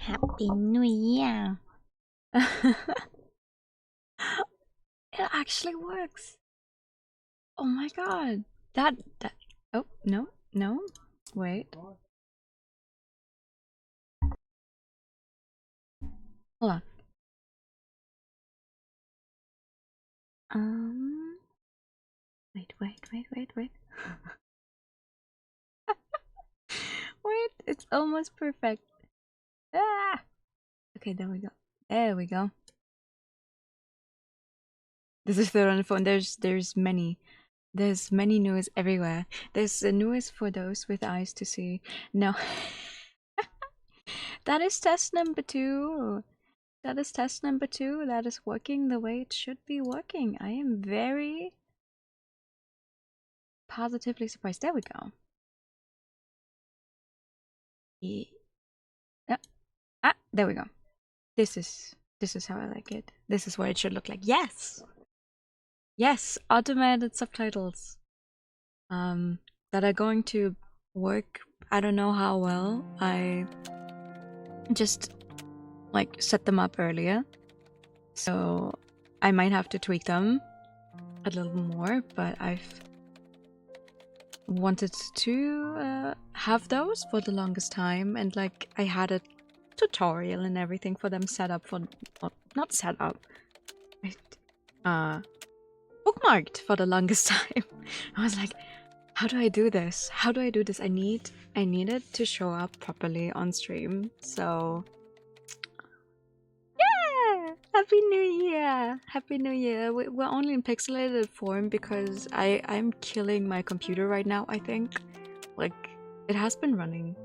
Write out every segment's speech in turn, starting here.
Happy New Year. It actually works. Oh my god. That oh no. Wait. Hold on. Wait. Wait, it's almost perfect. Ah! Okay, there we go. There we go. This is the on the phone. There's many news everywhere. There's a news for those with eyes to see. No. That is test number 2. That is test number 2. That is working the way it should be working. I am very positively surprised. There we go. Yeah. There we go. This is how I like it. This is what it should look like. Yes! Yes, automated subtitles. That are going to work. I don't know how well. I just like set them up earlier. So I might have to tweak them a little more, but I've wanted to have those for the longest time, and like I had a tutorial and everything for them set up for, well, not set up, bookmarked for the longest time. I was like, how do I do this? How do I do this? I need it to show up properly on stream. So yeah, Happy New Year! Happy New Year! We're only in pixelated form because I'm killing my computer right now. I think, like, it has been running.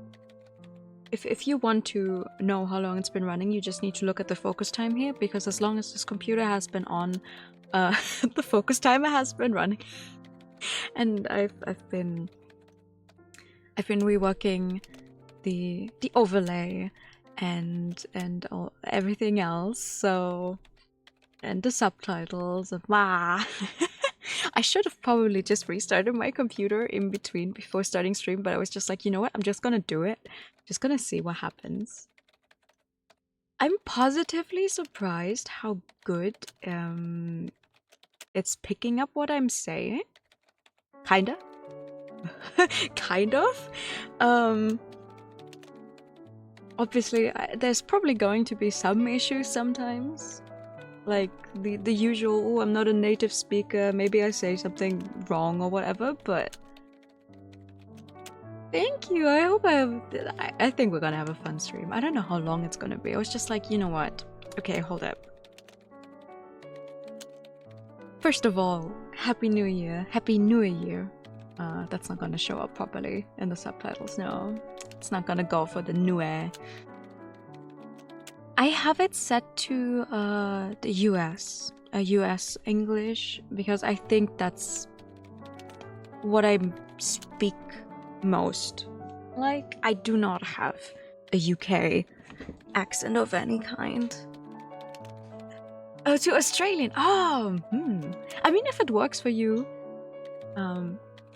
If you want to know how long it's been running, you just need to look at the focus time here, because as long as this computer has been on, the focus timer has been running. And I've been reworking the overlay and everything else, so, and the subtitles, and I should have probably just restarted my computer in between before starting stream, but I was just like, you know what, I'm just gonna do it. Just gonna see what happens. I'm positively surprised how good it's picking up what I'm saying. Kinda. Kind of. Obviously, there's probably going to be some issues sometimes. Like the usual, oh, I'm not a native speaker, maybe I say something wrong or whatever, but thank you. I hope I think we're gonna have a fun stream. I don't know how long it's gonna be. I was just like, you know what? Okay, hold up. First of all, Happy New Year. Happy New Year. That's not gonna show up properly in the subtitles, no. It's not gonna go for the New Year. I have it set to the US. US English, because I think that's what I speak most. Like, I do not have a UK accent of any kind. Oh, to Australian. Oh, I mean, if it works for you,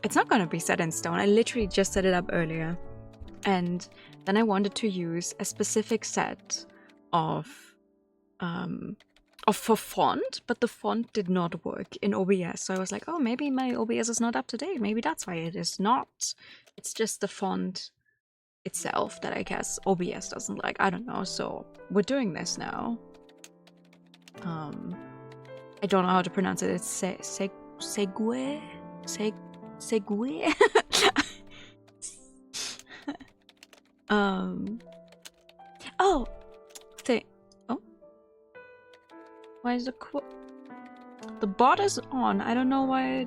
it's not gonna be set in stone. I literally just set it up earlier, and then I wanted to use a specific set of for font, but the font did not work in OBS. So I was like, oh, maybe my OBS is not up to date. Maybe that's why it is not. It's just the font itself that I guess OBS doesn't like. I don't know. So we're doing this now. I don't know how to pronounce it. It's segue. Oh, why is the bot is on? I don't know why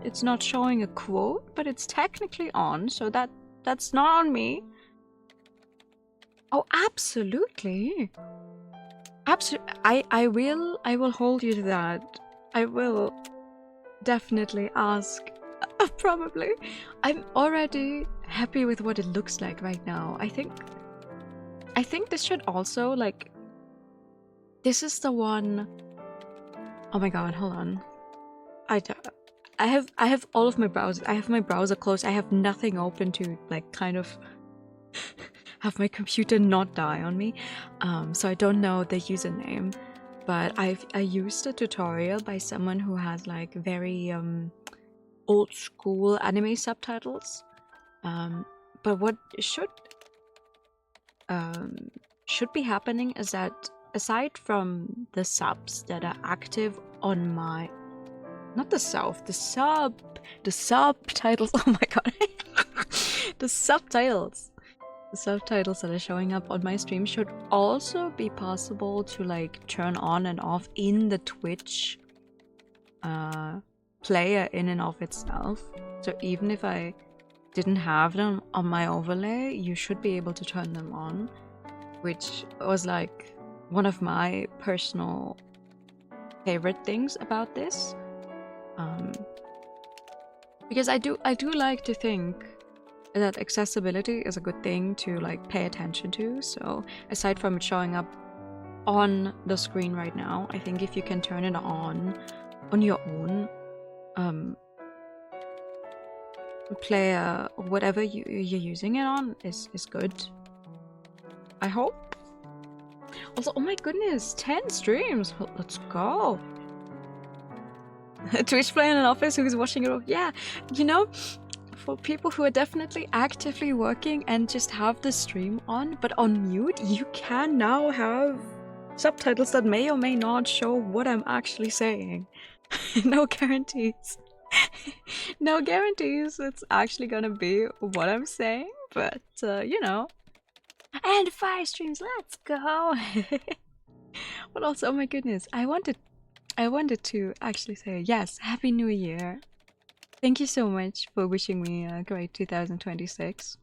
it's not showing a quote, but it's technically on, so that's not on me. Oh, absolutely. I will hold you to that. I will definitely ask. Probably. I'm already happy with what it looks like right now. I think this should also, like, this is the one. Oh my god, hold on. I have all of my browsers. I have my browser closed. I have nothing open to, like, kind of have my computer not die on me. So I don't know the username, but I used a tutorial by someone who has like very old school anime subtitles. But what should be happening is that aside from the subs that are active on my, not the self, the subtitles, oh my god, the subtitles that are showing up on my stream should also be possible to like turn on and off in the Twitch player in and of itself. So even if I didn't have them on my overlay, you should be able to turn them on, which was like one of my personal favorite things about this. Because I do like to think that accessibility is a good thing to like pay attention to. So aside from it showing up on the screen right now, I think if you can turn it on your own player, whatever you're using it on, is good. I hope. Also, oh my goodness, 10 streams. Let's go. Twitch player in an office who's watching it all. Yeah, you know, for people who are definitely actively working and just have the stream on but on mute, you can now have subtitles that may or may not show what I'm actually saying. No guarantees. No guarantees it's actually gonna be what I'm saying, but you know. And 5 streams, let's go. But also, oh my goodness, I wanted to actually say, yes, Happy New Year. Thank you so much for wishing me a great 2026.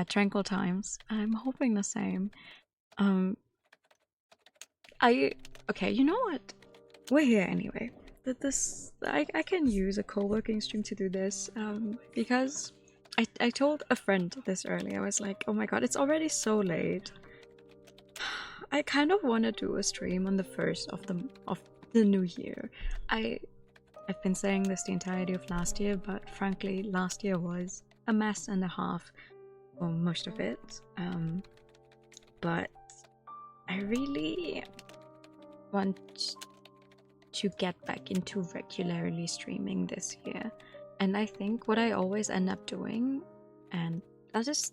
Tranquil times. I'm hoping the same. Okay, you know what? We're here anyway. I can use a co-working stream to do this, because I told a friend this earlier. I was like, oh my god, it's already so late. I kind of want to do a stream on the 1st of the new year. I've been saying this the entirety of last year, but frankly, last year was a mess and a half for most of it. But I really want to get back into regularly streaming this year. And I think what I always end up doing, and that is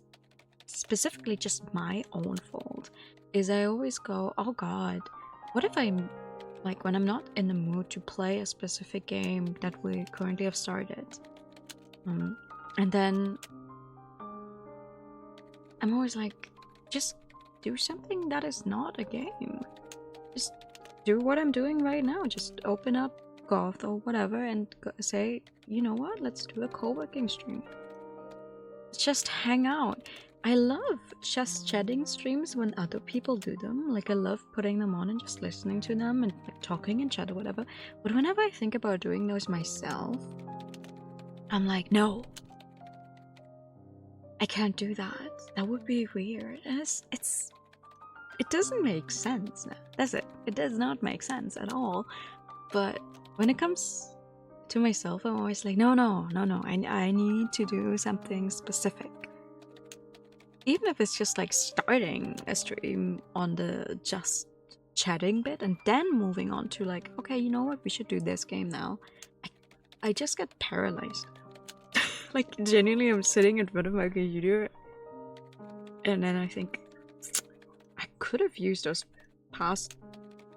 specifically just my own fault, is I always go, oh god, what if I'm like, when I'm not in the mood to play a specific game that we currently have started, and then I'm always like, just do something that is not a game. Just do what I'm doing right now. Just open up Goth or whatever and say, you know what, let's do a co-working stream. Just hang out. I love just chatting streams when other people do them. Like, I love putting them on and just listening to them and like, talking in chat or whatever. But whenever I think about doing those myself, I'm like, no, I can't do that. That would be weird. And it doesn't make sense. That's it. It does not make sense at all. But when it comes to myself, I'm always like, no. I need to do something specific. Even if it's just like starting a stream on the just chatting bit and then moving on to like, okay, you know what, we should do this game now. I just get paralyzed. Like, genuinely, I'm sitting in front of my computer and then I think, I could have used those past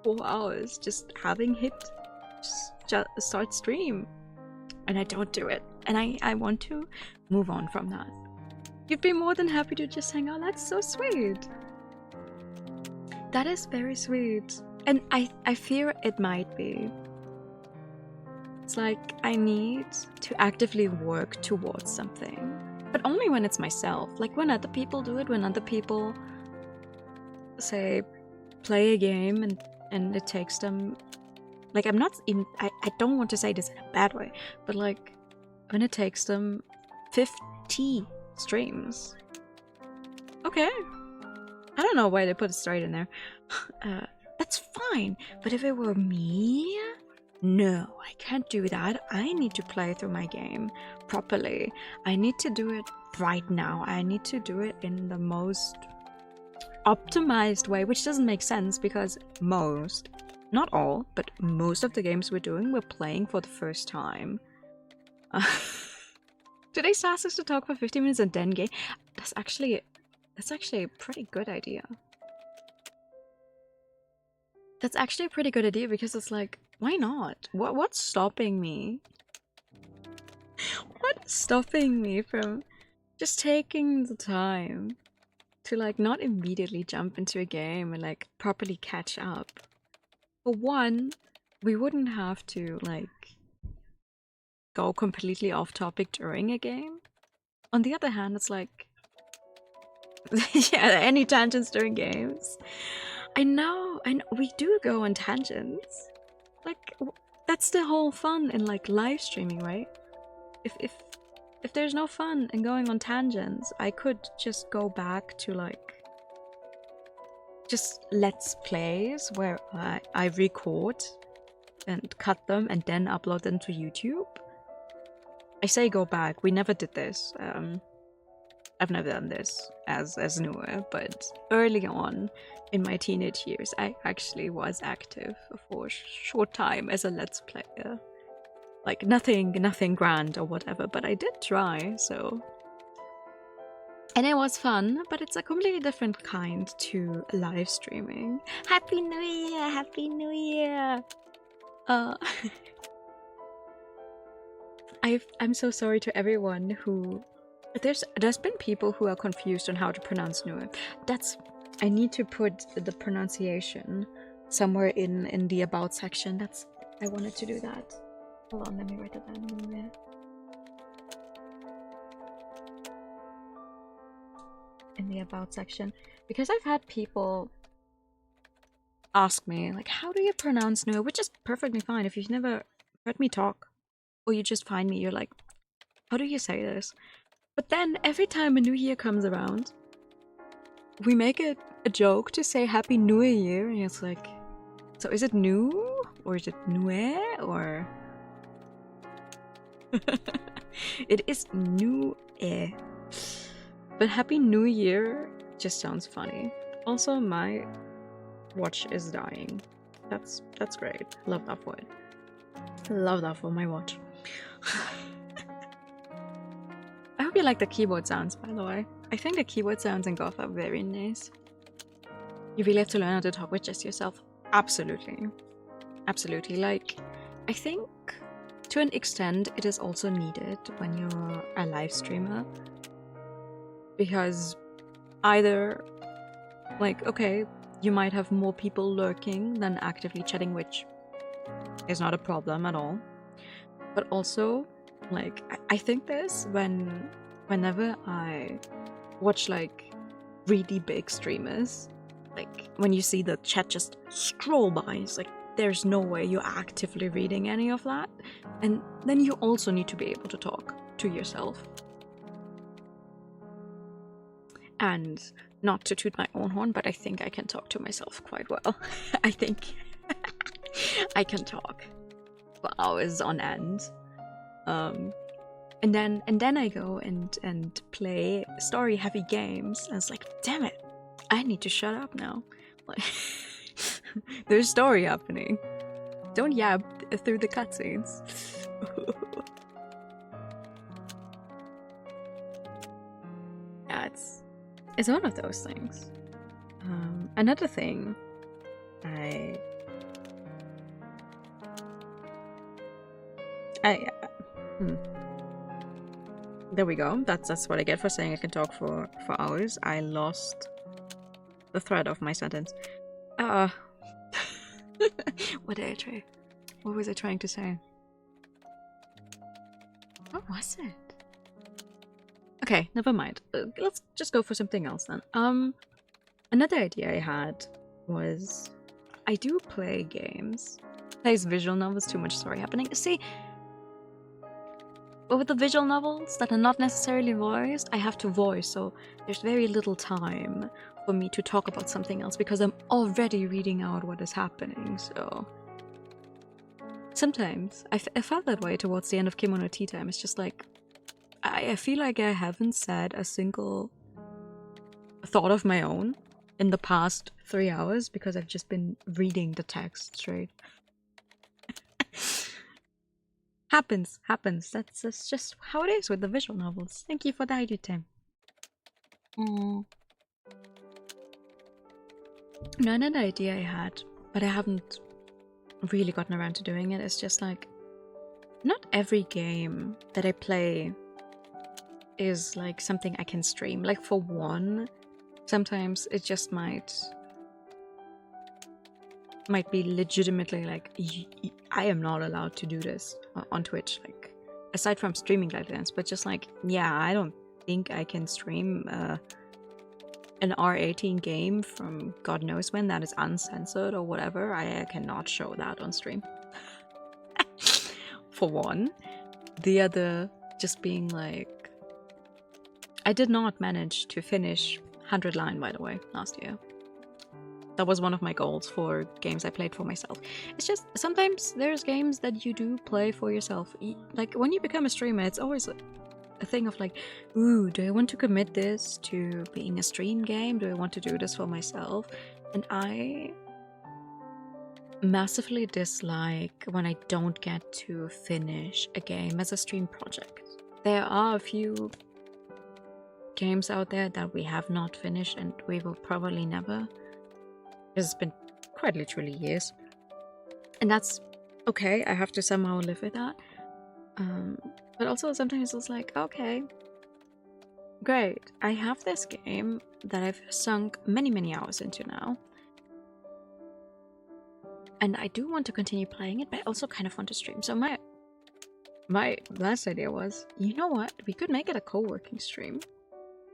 4 hours just having hit just start stream. And I don't do it. And I want to move on from that. You'd be more than happy to just hang out. That's so sweet. That is very sweet. And I fear it might be. It's like I need to actively work towards something. But only when it's myself. Like when other people do it, when other people say play a game and it takes them, like, I'm not in, I don't want to say this in a bad way, but like when it takes them 50 streams. Okay. I don't know why they put it straight in there. That's fine. But if it were me, no, I can't do that. I need to play through my game properly. I need to do it right now. I need to do it in the most optimized way, which doesn't make sense because most, not all, but most of the games we're doing, we're playing for the first time. Today's task is to talk for 50 minutes and then game. That's actually a pretty good idea. That's actually a pretty good idea because it's like, why not? What's stopping me? What's stopping me from just taking the time to like not immediately jump into a game and like properly catch up? For one, we wouldn't have to like go completely off topic during a game. On the other hand, it's like yeah, any tangents during games. I know, we do go on tangents. Like, that's the whole fun in like live streaming, right? If there's no fun in going on tangents, I could just go back to like just let's plays where I record and cut them and then upload them to YouTube. I say go back, we never did this. I've never done this as newer, but early on in my teenage years, I actually was active for a short time as a Let's Player. Like nothing grand or whatever, but I did try, so. And it was fun, but it's a completely different kind to live streaming. Happy New Year! Happy New Year! I'm so sorry to everyone who... There's been people who are confused on how to pronounce New Year. I need to put the pronunciation somewhere in the about section. I wanted to do that. Hold on, let me write it down. New Year. In the about section, because I've had people ask me like, how do you pronounce New Year? Which is perfectly fine. If you've never heard me talk, or you just find me, you're like, how do you say this? But then every time a new year comes around, we make it a joke to say Happy New Year, and it's like, so is it new or is it New or? It is New Year, but Happy New Year just sounds funny. Also, my watch is dying. That's great. Love that for it. Love that for my watch. I hope you like the keyboard sounds, by the way. I think the keyboard sounds in Goth are very nice. You really have to learn how to talk with just yourself. Absolutely. Absolutely. Like, I think to an extent it is also needed when you're a live streamer. Because either, like, okay, you might have more people lurking than actively chatting, which is not a problem at all. But also, like, I think this whenever I watch like really big streamers, like when you see the chat just scroll by, it's like there's no way you're actively reading any of that. And then you also need to be able to talk to yourself. And not to toot my own horn, but I think I can talk to myself quite well. I think I can talk for hours on end. And then I go and play story heavy games, and it's like, damn it, I need to shut up now. Like, there's story happening. Don't yap through the cutscenes. Yeah, it's one of those things. Another thing, there we go. That's what I get for saying I can talk for hours. I lost the thread of my sentence. What did I try? What was I trying to say? What was it? Okay, never mind. Let's just go for something else then. Another idea I had was I do play games. Plays visual novels, too much story happening. See, but with the visual novels that are not necessarily voiced, I have to voice, so there's very little time for me to talk about something else because I'm already reading out what is happening, so sometimes I felt that way towards the end of Kimono Tea Time. It's just like, I feel like I haven't said a single thought of my own in the past 3 hours because I've just been reading the text straight. Happens. That's just how it is with the visual novels. Thank you for the idea, Tim. No, another idea I had, but I haven't really gotten around to doing it, is just like, not every game that I play is like something I can stream. Like, for one, sometimes it just might be legitimately like, I am not allowed to do this on Twitch, like, aside from streaming guidelines, but just like, yeah, I don't think I can stream an R18 game from God knows when that is uncensored or whatever. I cannot show that on stream. For one. The other just being like, I did not manage to finish 100 Line, by the way, last year. That was one of my goals for games I played for myself. It's just, sometimes there's games that you do play for yourself. Like, when you become a streamer, it's always a thing of like, ooh, do I want to commit this to being a stream game? Do I want to do this for myself? And I massively dislike when I don't get to finish a game as a stream project. There are a few games out there that we have not finished, and we will probably never. It's been quite literally years. And that's okay, I have to somehow live with that. But also sometimes it's like, okay, great, I have this game that I've sunk many hours into now. And I do want to continue playing it, but I also kind of want to stream. So my last idea was, you know what, we could make it a co-working stream.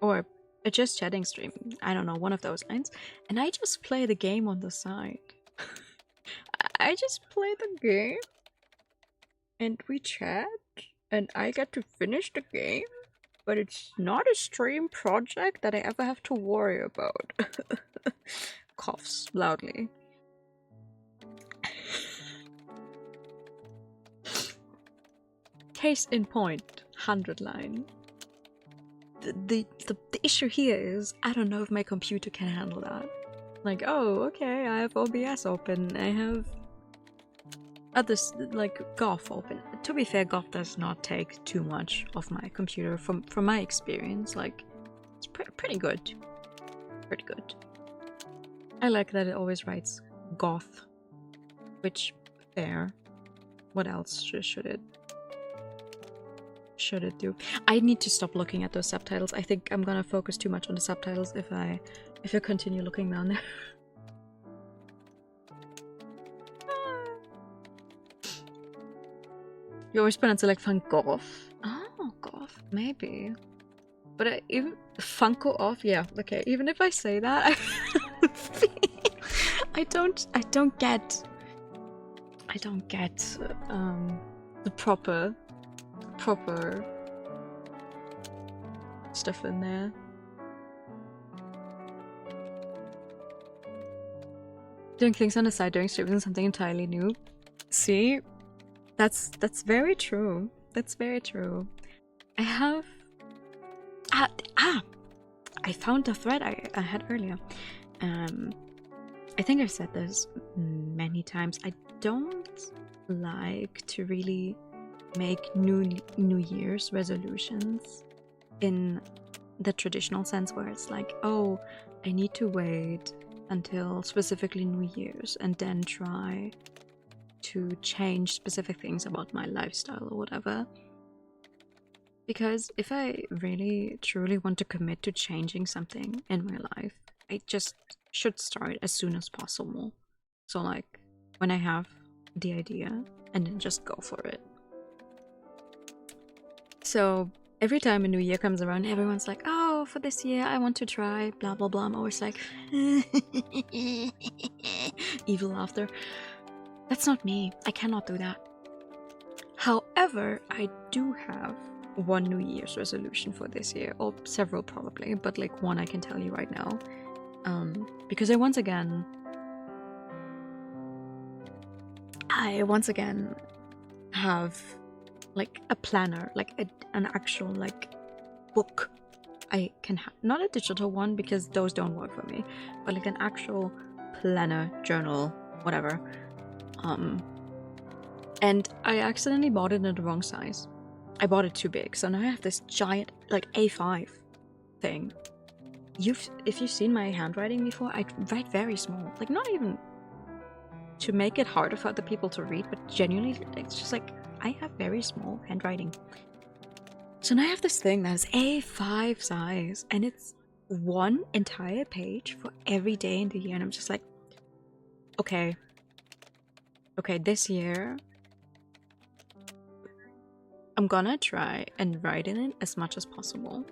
Or a just chatting stream. I don't know, one of those lines. And I just play the game on the side. I just play the game. And we chat. And I get to finish the game. But it's not a stream project that I ever have to worry about. Coughs loudly. Case in point, 100 Line. The issue here is, I don't know if my computer can handle that. Like, oh, okay, I have OBS open, I have others, like Goth open. To be fair, Goth does not take too much of my computer from my experience. Like, it's pretty good. Pretty good. I like that it always writes Goth, which, fair. What else should it do? I need to stop looking at those subtitles. I think I'm gonna focus too much on the subtitles if I continue looking down there. You always pronounce it like Funko. Oh, Goth, maybe. But even Funko off, yeah, okay. Even if I say that, I don't get the proper stuff in there. Doing things on the side, doing streams, and something entirely new. See, that's very true. That's very true. I have I found the thread I had earlier. I think I've said this many times. I don't like to really make New Year's resolutions in the traditional sense where it's like, oh, I need to wait until specifically New Year's and then try to change specific things about my lifestyle or whatever. Because if I really truly want to commit to changing something in my life, I just should start as soon as possible. So like when I have the idea, and then just go for it. So every time a new year comes around, everyone's like, oh, for this year I want to try blah blah blah. I'm always like evil laughter. That's not me. I cannot do that. However, I do have one New Year's resolution for this year, or several probably, but like one I can tell you right now. Because I once again have like a planner, like an actual like book. I can have, not a digital one because those don't work for me, but like an actual planner, journal, whatever. And I accidentally bought it in the wrong size. I bought it too big, so now I have this giant like A5 thing. If you've seen my handwriting before, I write very small, like not even to make it harder for other people to read, but genuinely, it's just like I have very small handwriting. So now I have this thing that is A5 size, and it's one entire page for every day in the year, and I'm just like, okay, this year I'm gonna try and write in it as much as possible.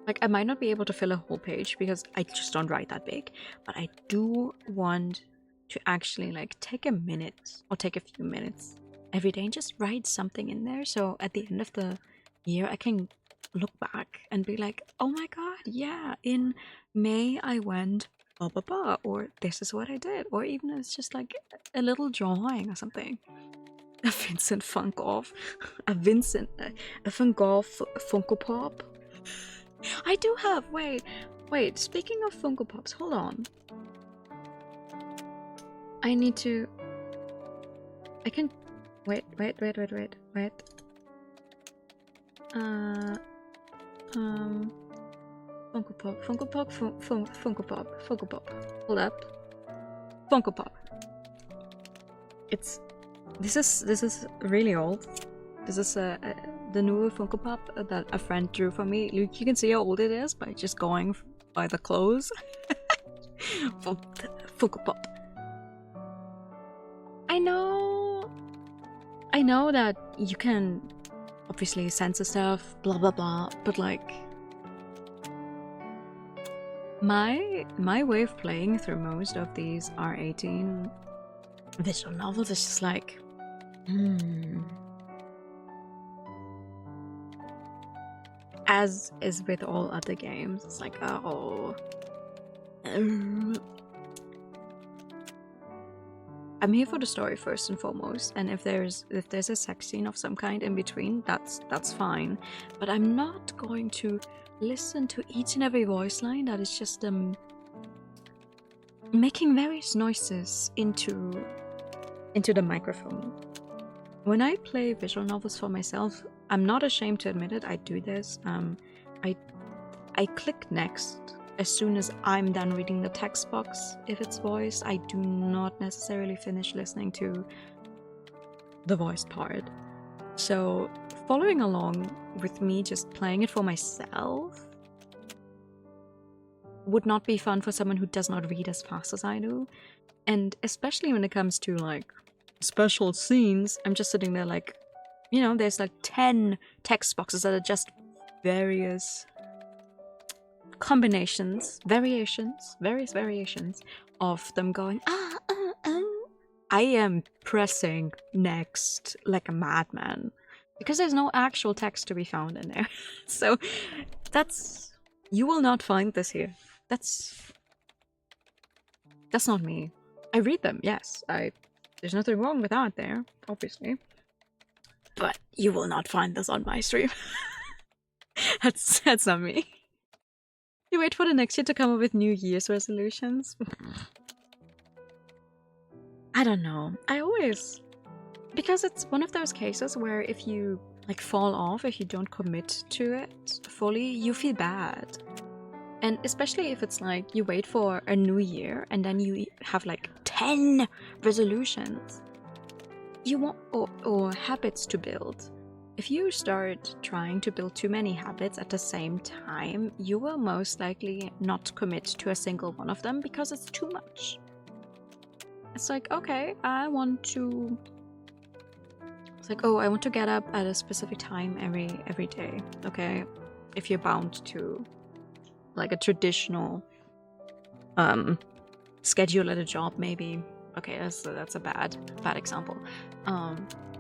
Like, I might not be able to fill a whole page because I just don't write that big, but I do want to actually like take a minute or take a few minutes every day and just write something in there, so at the end of the year I can look back and be like, oh my god, yeah, in May I went blah blah blah, or this is what I did, or even if it's just like a little drawing or something. A Vincent Van Gogh, a Van Gogh Funko Pop. I do have, wait, speaking of Funko Pops, hold on. I need to, I can, wait. Funko Pop. Hold up. Funko Pop. This is really old. This is the newer Funko Pop that a friend drew for me. You can see how old it is by just going by the clothes. Funko Pop. I know that you can obviously censor stuff, blah blah blah, but like my way of playing through most of these R18 visual novels is just like, as is with all other games, it's like, oh, I'm here for the story first and foremost, and if there's a sex scene of some kind in between, that's fine. But I'm not going to listen to each and every voice line that is just making various noises into the microphone. When I play visual novels for myself, I'm not ashamed to admit it, I do this. I click next as soon as I'm done reading the text box. If it's voiced, I do not necessarily finish listening to the voiced part. So following along with me just playing it for myself would not be fun for someone who does not read as fast as I do. And especially when it comes to like special scenes, I'm just sitting there like, you know, there's like 10 text boxes that are just various combinations, various variations of them going, I am pressing next like a madman because there's no actual text to be found in there. So you will not find this here. That's not me. I read them, yes. There's nothing wrong with that there, obviously. But you will not find this on my stream. That's not me. You wait for the next year to come up with New Year's resolutions? I don't know. Because it's one of those cases where if you like fall off, if you don't commit to it fully, you feel bad. And especially if it's like you wait for a new year and then you have like 10 resolutions you want or habits to build. If you start trying to build too many habits at the same time, you will most likely not commit to a single one of them because it's too much. It's like, okay, I want to get up at a specific time every day. Okay, if you're bound to like a traditional schedule at a job, maybe. Okay, that's a bad example.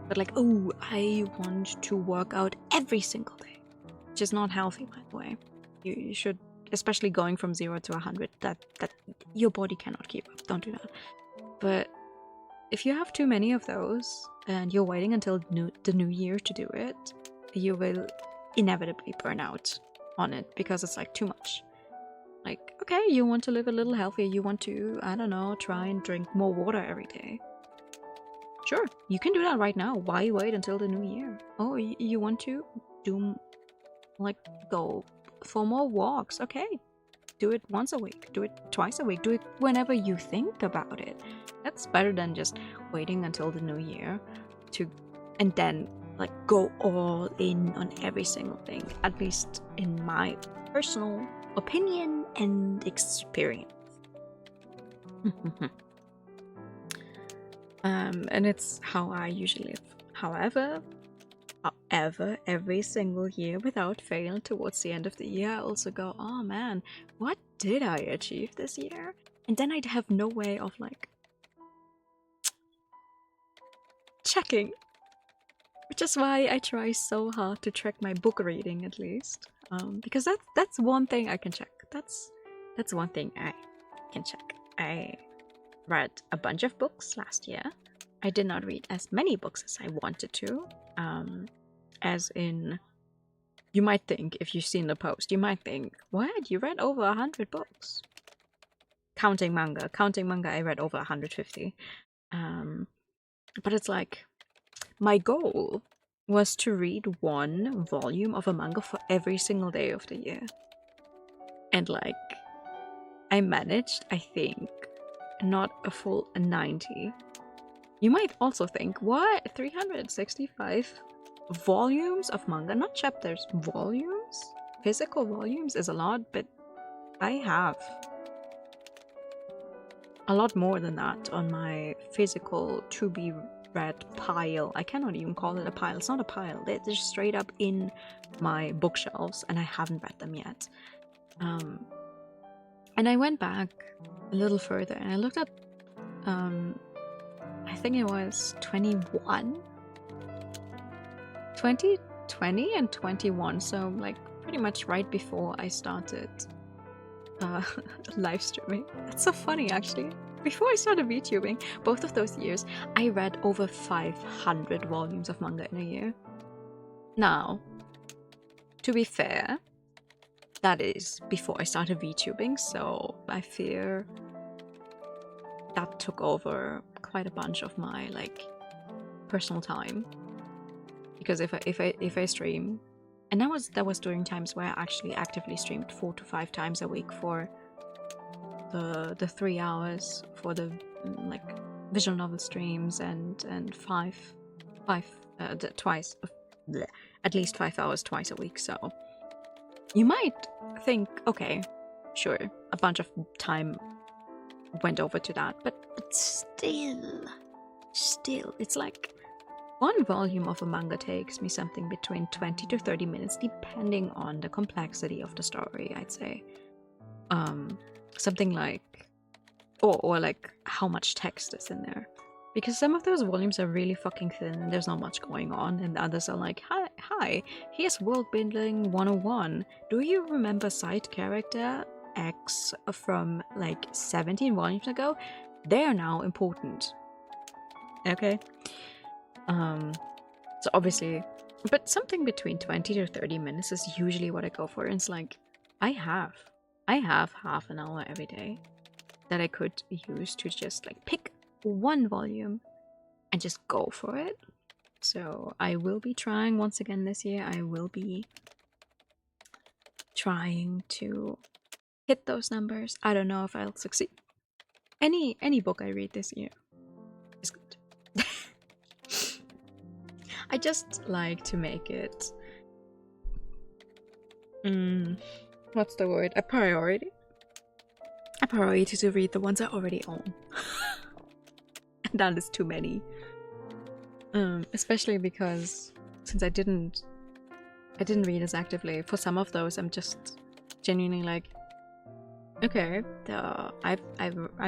But like, oh, I want to work out every single day, which is not healthy, by the way. You should, especially going from 0 to 100, that your body cannot keep up. Don't do that. But if you have too many of those and you're waiting until the new year to do it, you will inevitably burn out on it because it's like too much. Like, okay, you want to live a little healthier, you want to, I don't know, try and drink more water every day. Sure, you can do that right now. Why wait until the new year? Oh, you want to do, like, go for more walks? Okay, do it once a week, do it twice a week, do it whenever you think about it. That's better than just waiting until the new year to, and then like go all in on every single thing, at least in my personal opinion and experience. And it's how I usually live. However, every single year without fail, towards the end of the year, I also go, oh man, what did I achieve this year? And then I'd have no way of like checking. Which is why I try so hard to track my book reading at least. Because that's one thing I can check. That's one thing I can check. I read a bunch of books last year. I did not read as many books as I wanted to. As in, you might think, if you've seen the post, you might think, what? You read over 100 books? Counting manga. Counting manga, I read over 150. But it's like, my goal was to read one volume of a manga for every single day of the year. And like, I managed, I think, not a full 90. You might also think, what? 365 volumes of manga? Not chapters, volumes? Physical volumes is a lot, but I have a lot more than that on my physical to be read pile. I cannot even call it a pile. It's not a pile. They're just straight up in my bookshelves and I haven't read them yet. And I went back a little further and I looked up, I think it was 2020 and 21, so like pretty much right before I started live streaming. That's so funny actually. Before I started VTubing, both of those years, I read over 500 volumes of manga in a year. Now, to be fair, that is before I started VTubing, so I fear that took over quite a bunch of my like personal time. Because if I stream, and that was during times where I actually actively streamed 4 to 5 times a week for the 3 hours for the like visual novel streams and twice at least 5 hours twice a week. So you might think, okay, sure, a bunch of time went over to that, but still it's like one volume of a manga takes me something between 20 to 30 minutes depending on the complexity of the story, I'd say. Something like, or like how much text is in there, because some of those volumes are really fucking thin and there's not much going on, and others are like, hi, here's world building 101. Do you remember side character X from like 17 volumes ago? They're now important. Okay. So obviously, but something between 20 to 30 minutes is usually what I go for. And it's like, I have half an hour every day that I could use to just like pick one volume and just go for it. So I will be trying once again this year. I will be trying to hit those numbers. I don't know if I'll succeed. Any book I read this year is good. I just like to make it what's the word? A priority to read the ones I already own. And that is too many. Especially because since I didn't read as actively, for some of those I'm just genuinely like, okay, I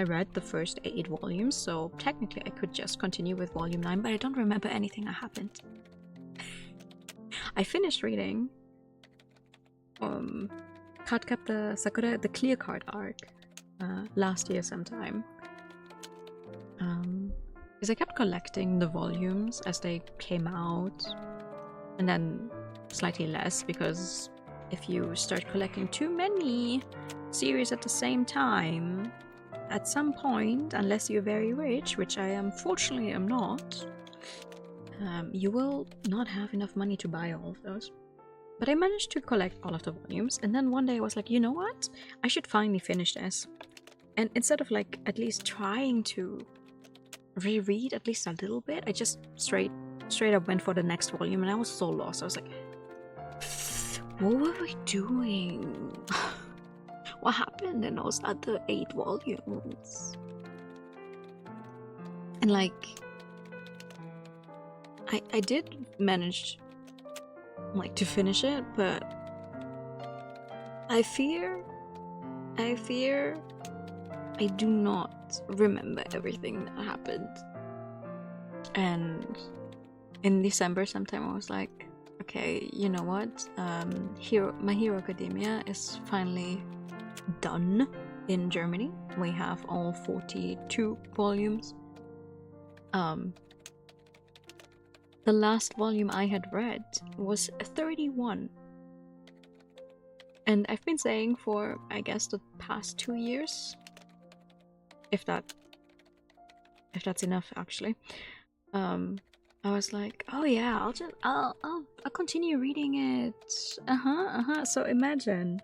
read the first 8 volumes, so technically I could just continue with volume 9, but I don't remember anything that happened. I finished reading Cardcaptor Sakura, the Clear Card arc, last year sometime. Because I kept collecting the volumes as they came out, and then slightly less, because if you start collecting too many series at the same time, at some point, unless you're very rich, which I unfortunately am not, you will not have enough money to buy all of those. But I managed to collect all of the volumes, and then one day I was like, you know what? I should finally finish this. And instead of like at least trying to reread at least a little bit, I just straight up went for the next volume, and I was so lost. I was like, what were we doing? What happened in those other 8 volumes? And like, I did manage like to finish it, but I fear I do not remember everything that happened. And in December sometime I was like, okay, you know what? My Hero Academia is finally done in Germany. We have all 42 volumes. The last volume I had read was 31. And I've been saying for, I guess, the past 2 years, if that's enough, actually. I was like, oh yeah, I'll continue reading it. So imagine,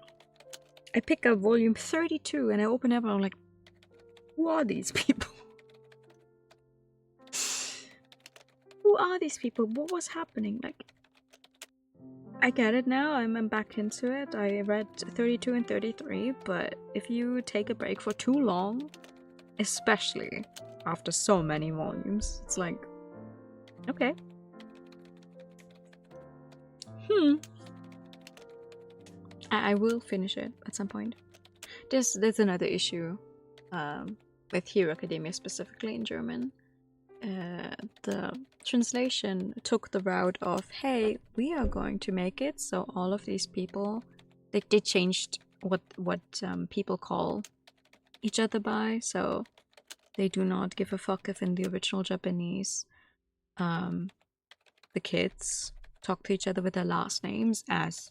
I pick up volume 32 and I open it up and I'm like, who are these people? Who are these people? What was happening? Like, I get it now. I'm back into it. I read 32 and 33, but if you take a break for too long, especially after so many volumes, it's like, okay. I will finish it at some point. There's another issue with Hero Academia, specifically in German. The translation took the route of, hey, we are going to make it so all of these people, they changed what people call each other by, so they do not give a fuck if in the original Japanese the kids talk to each other with their last names, as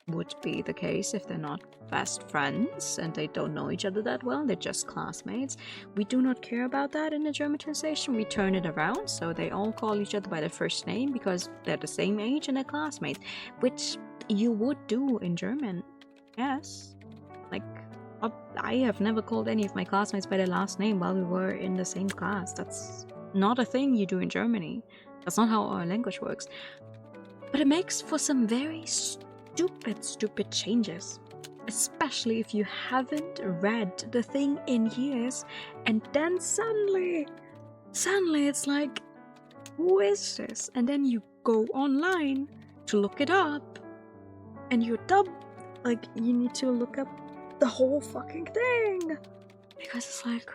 would be the case if they're not best friends and they don't know each other that well, they're just classmates. We do not care about that in the German translation. We turn it around so they all call each other by their first name because they're the same age and they're classmates, which you would do in German. Yes, like I have never called any of my classmates by their last name while we were in the same class. That's not a thing you do in Germany. That's not how our language works. But it makes for some very stupid changes, especially if you haven't read the thing in years, and then suddenly it's like, who is this? And then you go online to look it up, and you need to look up the whole fucking thing, because it's like,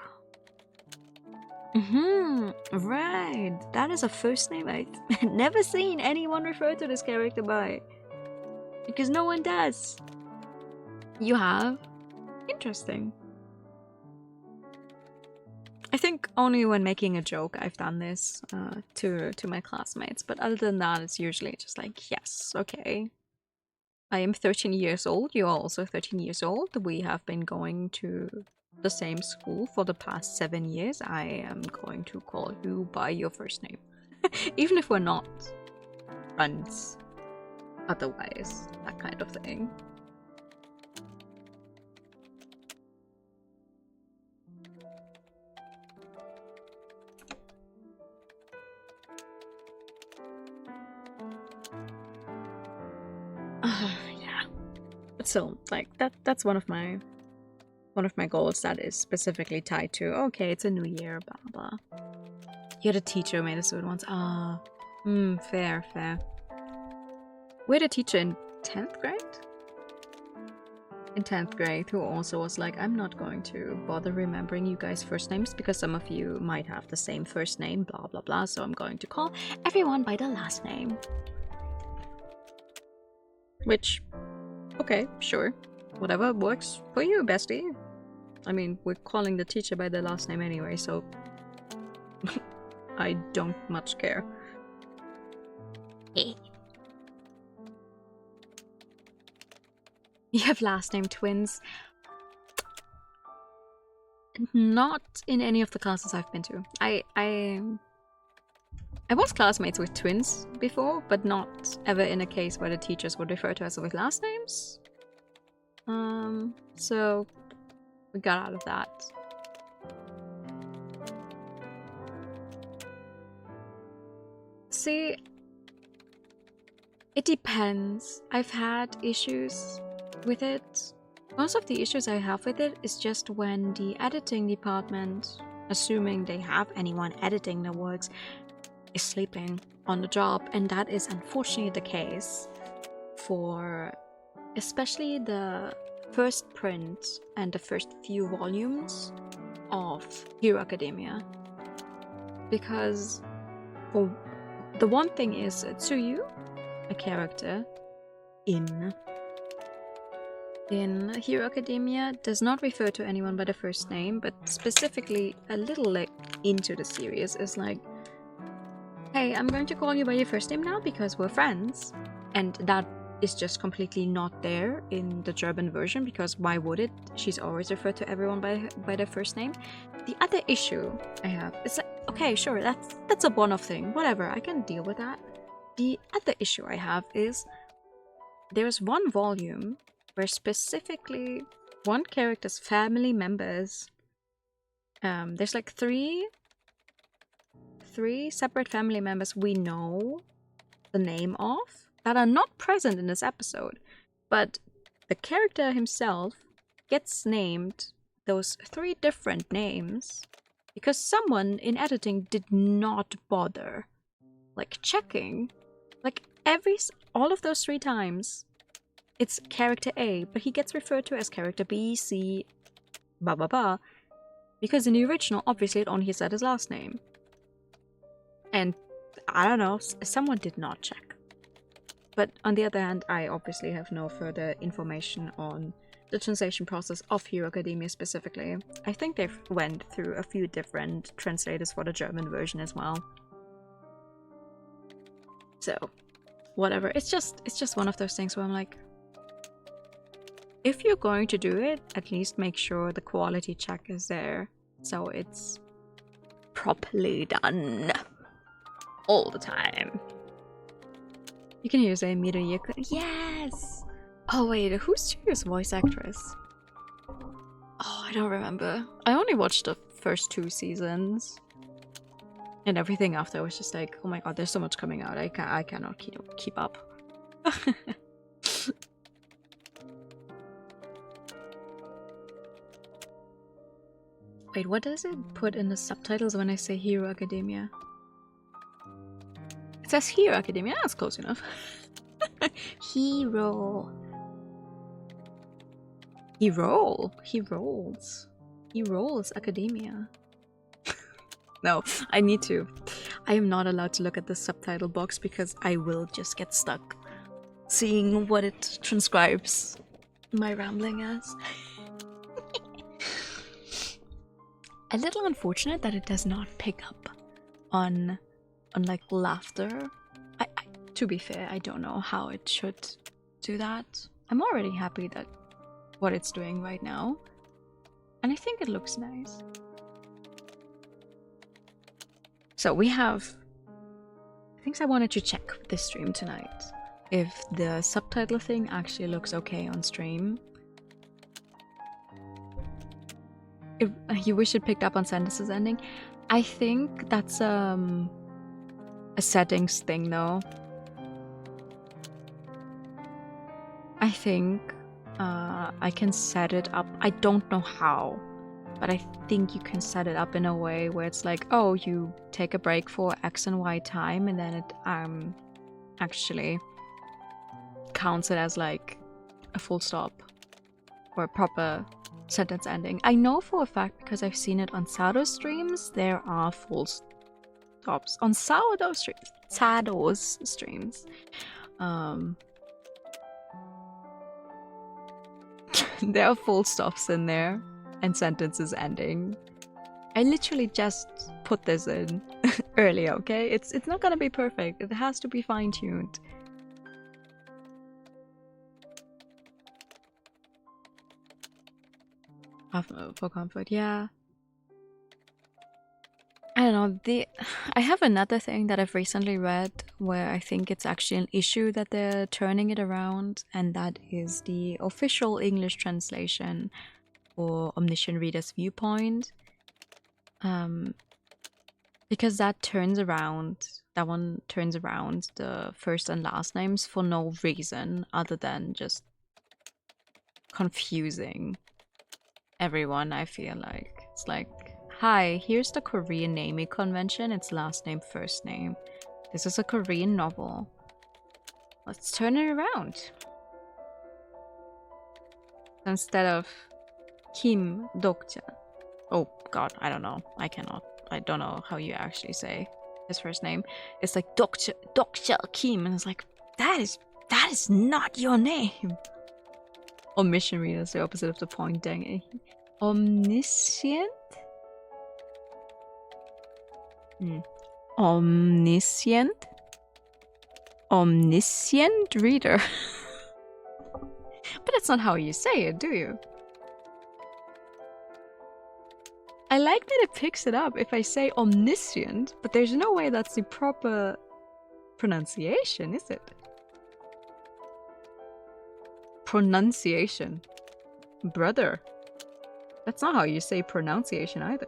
right, that is a first name I've never seen anyone refer to this character by. Because no one does. You have? Interesting. I think only when making a joke I've done this to my classmates, but other than that it's usually just like, yes, okay. I am 13 years old, you are also 13 years old, we have been going to the same school for the past 7 years, I am going to call you by your first name. Even if we're not friends. Otherwise, that kind of thing. Yeah. But still, like that's one of my goals that is specifically tied to, okay, it's a new year, blah blah. You had a teacher who made us do it once. Fair. We had a teacher in 10th grade? In 10th grade who also was like, I'm not going to bother remembering you guys' first names because some of you might have the same first name, blah blah blah, so I'm going to call everyone by their last name. Which, okay, sure. Whatever works for you, bestie. I mean, we're calling the teacher by their last name anyway, so I don't much care. You have last name twins. Not in any of the classes I've been to. I was classmates with twins before, but not ever in a case where the teachers would refer to us with last names. So we got out of that. See, it depends. I've had issues with it. Most of the issues I have with it is just when the editing department, assuming they have anyone editing the works, is sleeping on the job, and that is unfortunately the case for especially the first print and the first few volumes of Hero Academia. Because the one thing is, Tsuyu, a character in Hero Academia, does not refer to anyone by the first name, but specifically a little like into the series is like, hey, I'm going to call you by your first name now because we're friends. And that is just completely not there in the German version, because why would it? She's always referred to everyone by their first name. The other issue I have is like, okay, sure, that's a one-off thing. Whatever, I can deal with that. The other issue I have is there's one volume where specifically one character's family members, there's like three separate family members we know the name of that are not present in this episode, but the character himself gets named those 3 different names because someone in editing did not bother like checking, like all of those 3 times it's character A, but he gets referred to as character B, C, blah blah blah, because in the original obviously it only said his last name. And I don't know, someone did not check. But on the other hand, I obviously have no further information on the translation process of Hero Academia specifically. I think they've went through a few different translators for the German version as well. So, whatever. It's just one of those things where I'm like, if you're going to do it, at least make sure the quality check is there, so it's properly done. All the time. You can use a Miru. Yes! Oh wait, who's Chiyo's voice actress? Oh, I don't remember. I only watched the first 2 seasons. And everything after was just like, oh my god, there's so much coming out. I cannot keep up. Wait, what does it put in the subtitles when I say Hero Academia? It says Hero Academia. That's close enough. Hero. He rolls. He rolls Academia. No, I need to. I am not allowed to look at the subtitle box because I will just get stuck seeing what it transcribes my rambling as. A little unfortunate that it does not pick up on like laughter. To be fair, I don't know how it should do that. I'm already happy that what it's doing right now, and I think it looks nice. So we have things I wanted to check with this stream tonight. If the subtitle thing actually looks okay on stream. If you wish it picked up on sentences ending. I think that's a settings thing though. I think I can set it up. I don't know how, but I think you can set it up in a way where it's like, oh, you take a break for X and Y time, and then it actually counts it as like a full stop or a proper sentence ending. I know for a fact because I've seen it on Sado's streams. There are full stops on Sado's streams. There are full stops in there and sentences ending. I literally just put this in earlier, okay? It's not gonna be perfect. It has to be fine-tuned. For comfort, yeah. I don't know, I have another thing that I've recently read where I think it's actually an issue that they're turning it around, and that is the official English translation for Omniscient Reader's Viewpoint. Because that one turns around the first and last names for no reason other than just confusing everyone, I feel like. It's like, hi, here's the Korean naming convention. It's last name, first name. This is a Korean novel. Let's turn it around. Instead of Kim Dokja. Oh god, I don't know. I don't know how you actually say his first name. It's like Dokja Kim, and it's like, that is not your name. Omission reader is the opposite of the point, dang it. Omniscient? Omniscient? Omniscient reader. But that's not how you say it, do you? I like that it picks it up if I say omniscient, but there's no way that's the proper pronunciation, is it? Pronunciation. Brother. That's not how you say pronunciation either.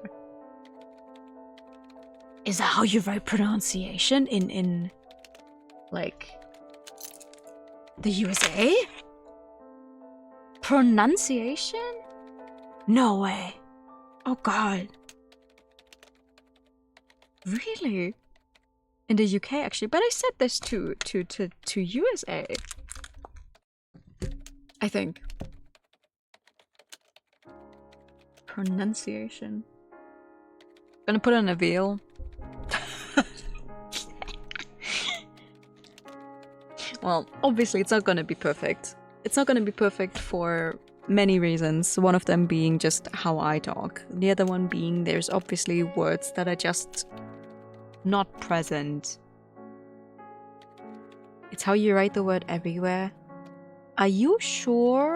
Is that how you write pronunciation in like the USA? Pronunciation? No way. Oh god. Really? In the UK actually, but I said this to USA. I think. Pronunciation. Gonna put on a veil. Well, obviously it's not gonna be perfect. It's not gonna be perfect for many reasons. One of them being just how I talk. The other one being there's obviously words that are just not present. It's how you write the word everywhere. Are you sure?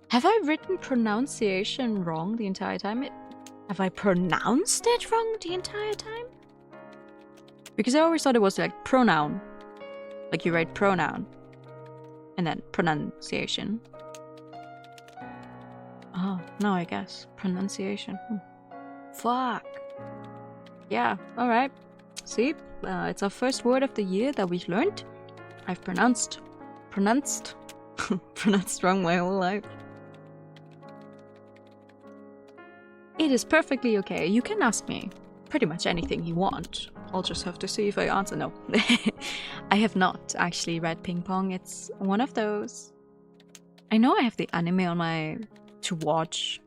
Have I written pronunciation wrong the entire time? Have I pronounced it wrong the entire time? Because I always thought it was like pronoun. Like you write pronoun. And then pronunciation. Oh, no, I guess. Pronunciation. Fuck. Yeah, alright. See? It's our first word of the year that we've learned. I've pronounced wrong my whole life. It is perfectly okay. You can ask me pretty much anything you want. I'll just have to see if I answer. No. I have not actually read Ping Pong. It's one of those. I know I have the anime on my to watch,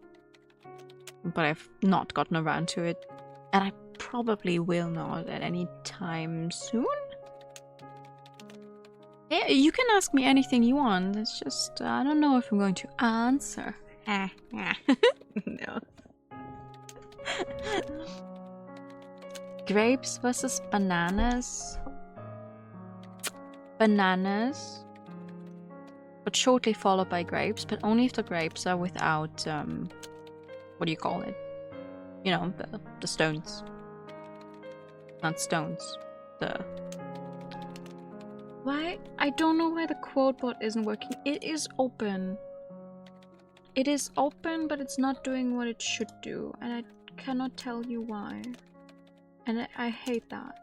but I've not gotten around to it. And I probably will not at any time soon. Yeah, you can ask me anything you want. It's just, I don't know if I'm going to answer. No. Grapes versus bananas. Bananas. But shortly followed by grapes, but only if the grapes are without, what do you call it? You know, the stones. Not stones. Why? I don't know why the quote bot isn't working. It is open. It is open, but it's not doing what it should do. And I cannot tell you why. And I hate that.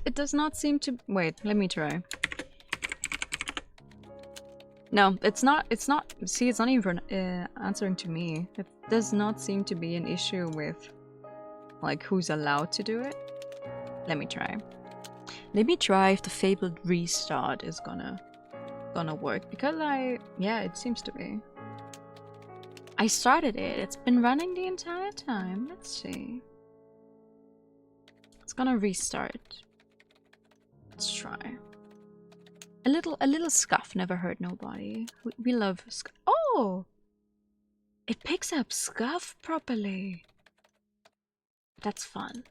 It does not seem to... Wait, let me try. No, it's not... See, it's not even answering to me. It does not seem to be an issue with, like, who's allowed to do it. Let me try. Let me try if the fabled restart is gonna work. Because yeah, it seems to be. I started it. It's been running the entire time. Let's see. It's gonna restart. Let's try. A little scuff never hurt nobody. We love scuff. Oh! It picks up scuff properly. That's fun.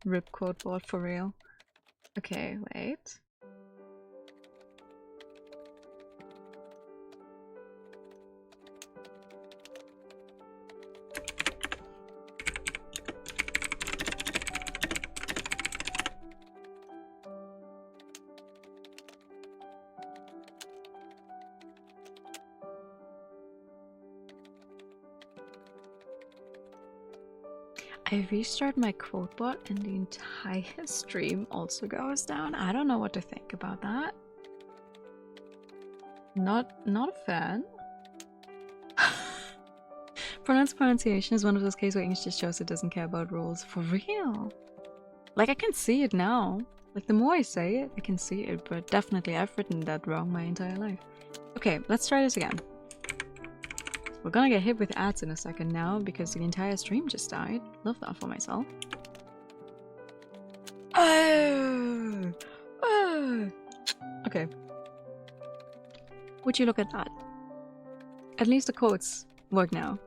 Rip quote board for real. Okay, wait. I restart my quote bot and the entire stream also goes down. I don't know what to think about that. Not a fan. Pronunciation is one of those cases where English just shows it doesn't care about rules. For real. Like, I can see it now. Like, the more I say it, I can see it. But definitely, I've written that wrong my entire life. Okay, let's try this again. We're gonna get hit with ads in a second now because the entire stream just died. Love that for myself. Oh! Oh! Okay. Would you look at that? At least the quotes work now.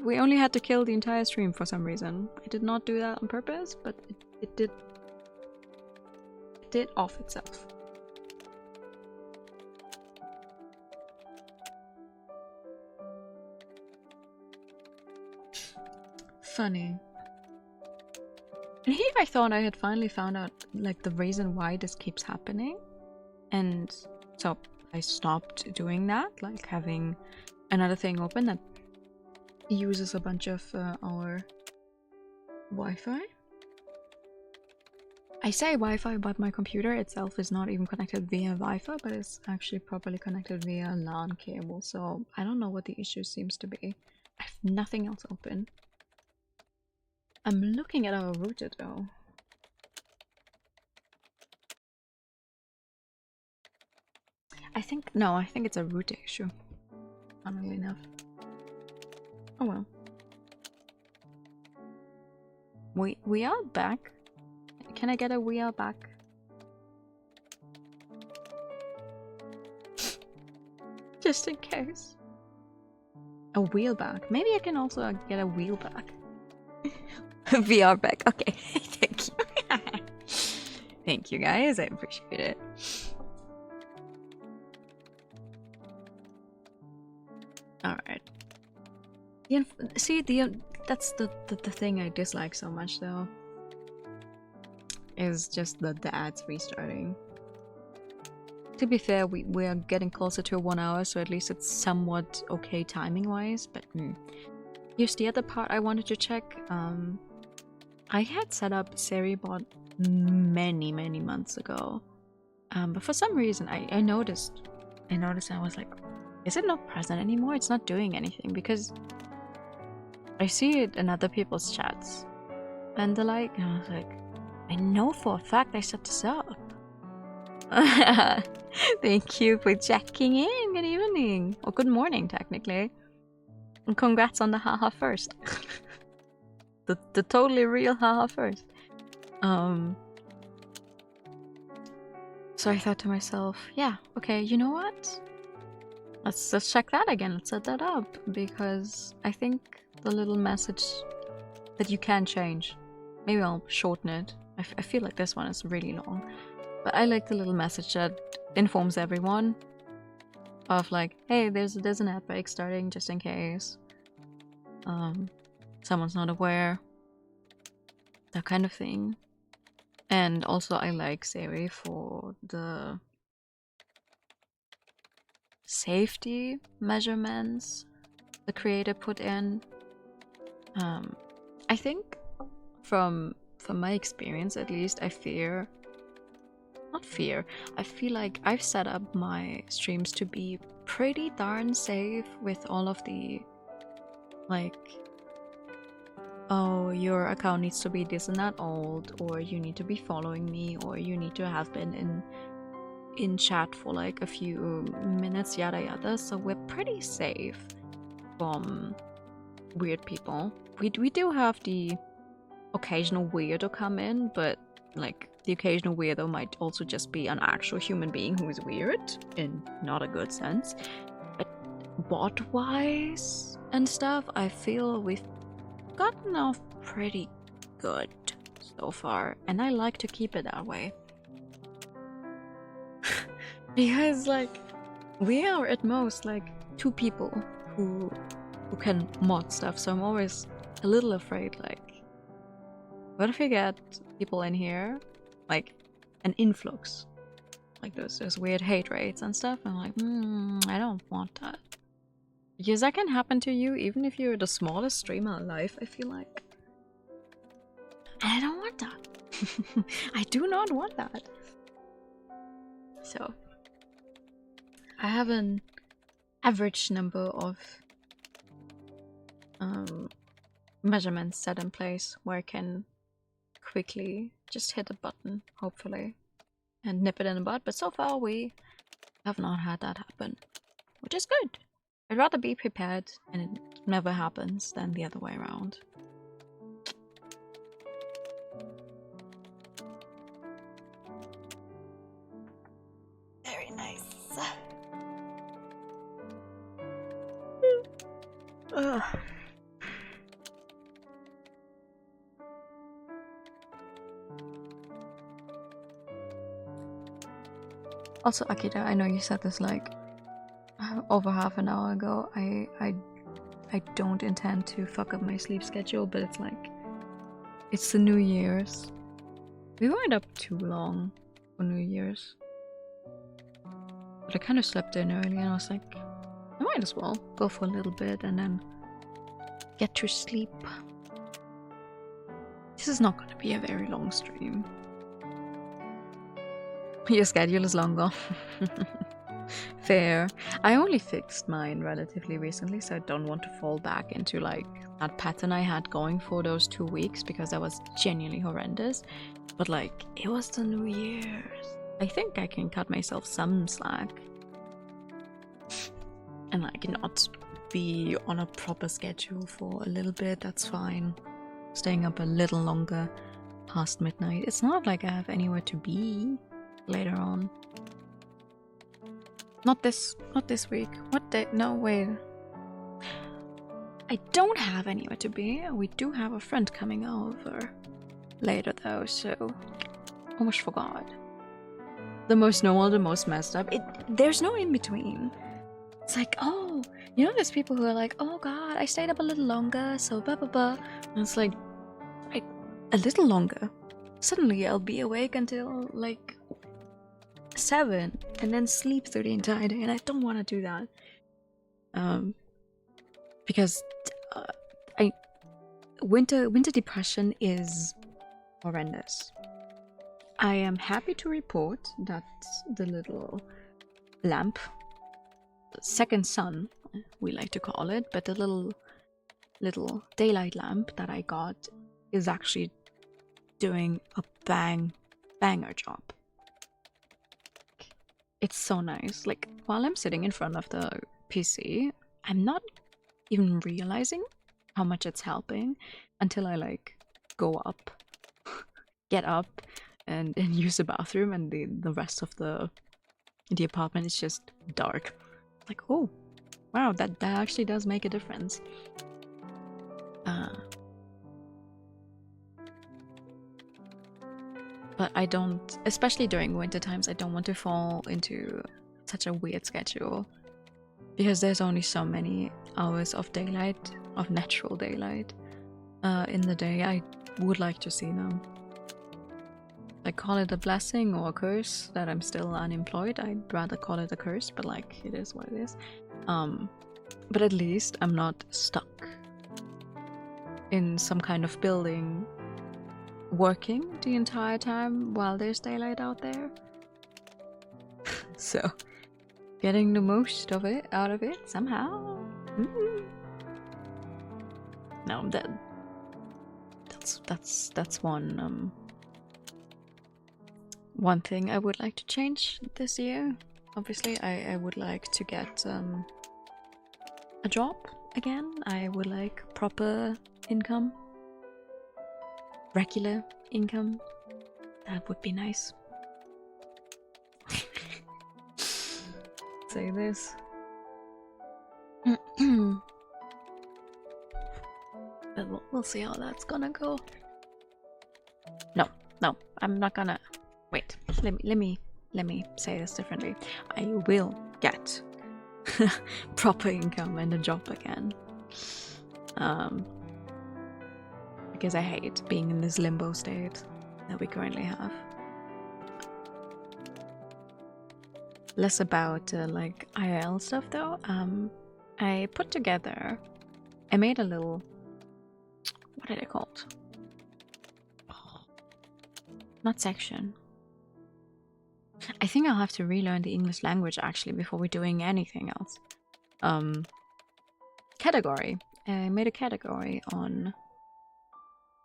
We only had to kill the entire stream for some reason. I did not do that on purpose, but it did. It did off itself. Funny. And here I thought I had finally found out like the reason why this keeps happening, and so I stopped doing that, like having another thing open that uses a bunch of our Wi-Fi. I say Wi-Fi, but my computer itself is not even connected via Wi-Fi, but it's actually properly connected via LAN cable, so I don't know what the issue seems to be. I have nothing else open. I'm looking at our router though. I think it's a router issue. Funnily enough. Oh well. We are back. Can I get a we are back? Just in case. A wheel back. Maybe I can also get a wheel back. VR back. Okay. Thank you. Thank you guys. I appreciate it. Alright. See, that's the thing I dislike so much though. Is just the ads restarting. To be fair, we are getting closer to 1 hour, so at least it's somewhat okay timing wise, but here's the other part I wanted to check. I had set up Seribot many months ago, but for some reason I noticed and I was like, is it not present anymore? It's not doing anything, because I see it in other people's chats and the like, and I was like, I know for a fact I set this up. Thank you for checking in. Good evening, or good morning technically, and congrats on the haha first. the totally real haha first. So I thought to myself, yeah, okay, you know what? Let's check that again. Let's set that up, because I think the little message that you can change. Maybe I'll shorten it. I feel like this one is really long, but I like the little message that informs everyone of like, hey, there's an ad break starting just in case someone's not aware, that kind of thing. And also I like Siri for the safety measurements the creator put in. I think from my experience at least, I feel like I've set up my streams to be pretty darn safe with all of the like, oh, your account needs to be this and that old, or you need to be following me, or you need to have been in chat for like a few minutes, yada yada. So we're pretty safe from weird people. We do have the occasional weirdo come in, but like The occasional weirdo might also just be an actual human being who is weird, in not a good sense. But bot-wise and stuff, I feel we've gotten off pretty good so far, and I like to keep it that way. Because, like, we are at most, like, 2 people who can mod stuff, so I'm always a little afraid, like, what if we get people in here, like, an influx, like those weird hate rates and stuff? I'm like, I don't want that. Because that can happen to you even if you're the smallest streamer alive, I feel like. And I don't want that. I do not want that. So, I have an average number of measurements set in place where I can quickly just hit a button, hopefully, and nip it in the bud. But so far we have not had that happen, which is good. I'd rather be prepared and it never happens than the other way around. Very nice. Ugh. Also, Akita, I know you said this like over half an hour ago. I don't intend to fuck up my sleep schedule, but it's like it's the New Year's. We weren't up too long for New Year's, but I kind of slept in early, and I was like, I might as well go for a little bit and then get to sleep. This is not going to be a very long stream. Your schedule is longer. Fair. I only fixed mine relatively recently, so I don't want to fall back into like that pattern I had going for those 2 weeks, because that was genuinely horrendous. But like, it was the New Year's. I think I can cut myself some slack. And like not be on a proper schedule for a little bit, that's fine. Staying up a little longer past midnight. It's not like I have anywhere to be later on. Not this week. What day? No, wait. I don't have anywhere to be. We do have a friend coming over later though, so almost forgot. The most normal, the most messed up. There's no in between. It's like, oh, you know, there's people who are like, oh god, I stayed up a little longer, so blah blah blah. And it's like, a little longer. Suddenly I'll be awake until like 7 and then sleep through the entire day, and I don't want to do that. Because winter depression is horrendous. I am happy to report that the little lamp, second sun, we like to call it, but the little daylight lamp that I got is actually doing a banger job. It's so nice. Like, while I'm sitting in front of the PC, I'm not even realizing how much it's helping until I like go up, get up, and use the bathroom, and the rest of the apartment is just dark. Like, oh, wow, that actually does make a difference. But I don't, especially during winter times, I don't want to fall into such a weird schedule, because there's only so many hours of daylight, of natural daylight, in the day. I would like to see them. Like, call it a blessing or a curse that I'm still unemployed. I'd rather call it a curse, but like, it is what it is. But at least I'm not stuck in some kind of building working the entire time while there's daylight out there. So, getting the most of it out of it somehow. No, that's one thing I would like to change this year. Obviously, I would like to get a job again. I would like proper income, regular income. That would be nice. Say this. But we'll see how that's gonna go. No, I'm not gonna. Wait, let me say this differently. I will get proper income and a job again. Because I hate being in this limbo state that we currently have. Less about like IRL stuff though. I put together. I made a little. What are they called? Not section. I think I'll have to relearn the English language actually before we're doing anything else. Category. I made a category on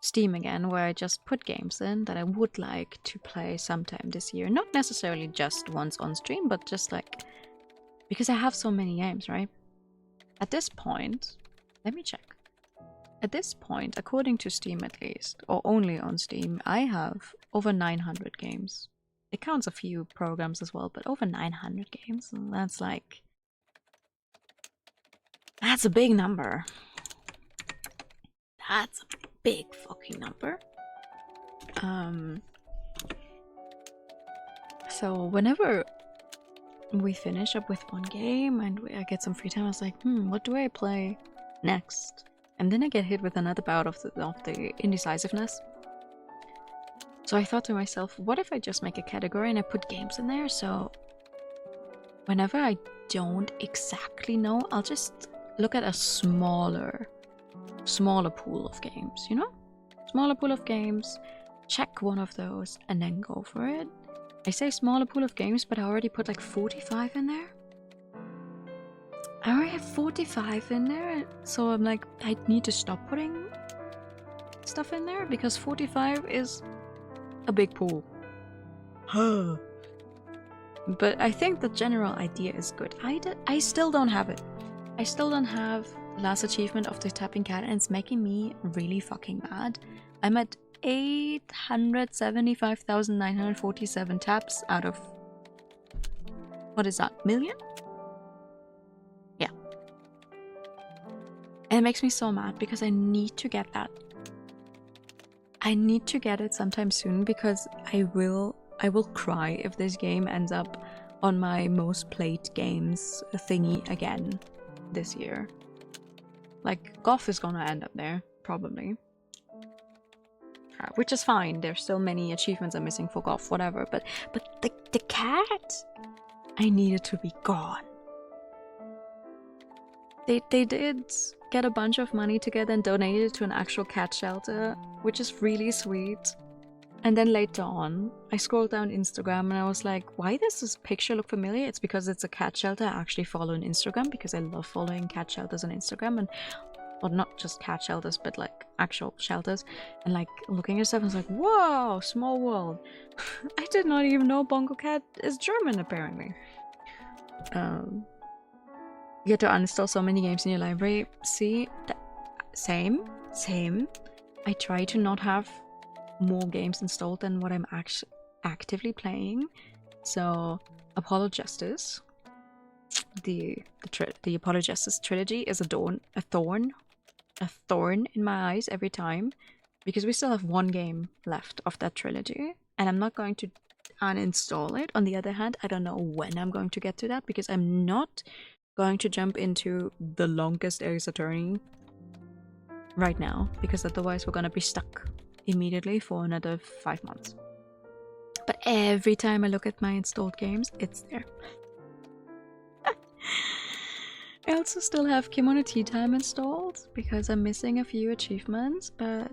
Steam again where I just put games in that I would like to play sometime this year. Not necessarily just once on stream, but just like because I have so many games, right? At this point, let me check. At this point, according to Steam at least, or only on Steam, I have over 900 games. It counts a few programs as well, but over 900 games. And that's like... That's a big number. That's a big fucking number. So whenever we finish up with one game and I get some free time, I was like, what do I play next? And then I get hit with another bout of the indecisiveness. So I thought to myself, what if I just make a category and I put games in there? So whenever I don't exactly know, I'll just look at a smaller pool of games, you know? Smaller pool of games, check one of those, and then go for it. I say smaller pool of games, but I already put like 45 in there. I already have 45 in there, so I'm like, I need to stop putting stuff in there because 45 is a big pool. But I think the general idea is good. I still don't have it. I still don't have the last achievement of the tapping cat, and it's making me really fucking mad. I'm at 875,947 taps out of... What is that? Million? Yeah. And it makes me so mad because I need to get that. I need to get it sometime soon because I will cry if this game ends up on my most played games thingy again this year. Like, golf is gonna end up there, probably. Which is fine, there's so many achievements I'm missing for golf, whatever, but the cat, I need it to be gone. They did get a bunch of money together and donated it to an actual cat shelter, which is really sweet. And then later on, I scrolled down Instagram and I was like, why does this picture look familiar? It's because it's a cat shelter I actually follow on Instagram because I love following cat shelters on Instagram. And well, not just cat shelters, but like actual shelters. And like looking at stuff, I was like, whoa, small world. I did not even know Bongo Cat is German, apparently. You get to uninstall so many games in your library. See, same. I try to not have more games installed than what I'm actively playing. So, Apollo Justice, the Apollo Justice trilogy is a thorn in my eyes every time, because we still have one game left of that trilogy, and I'm not going to uninstall it. On the other hand, I don't know when I'm going to get to that, because I'm not going to jump into the longest Ace Attorney right now, because otherwise we're gonna be stuck immediately for another 5 months. But every time I look at my installed games, it's there. I also still have Kimono Tea Time installed because I'm missing a few achievements, but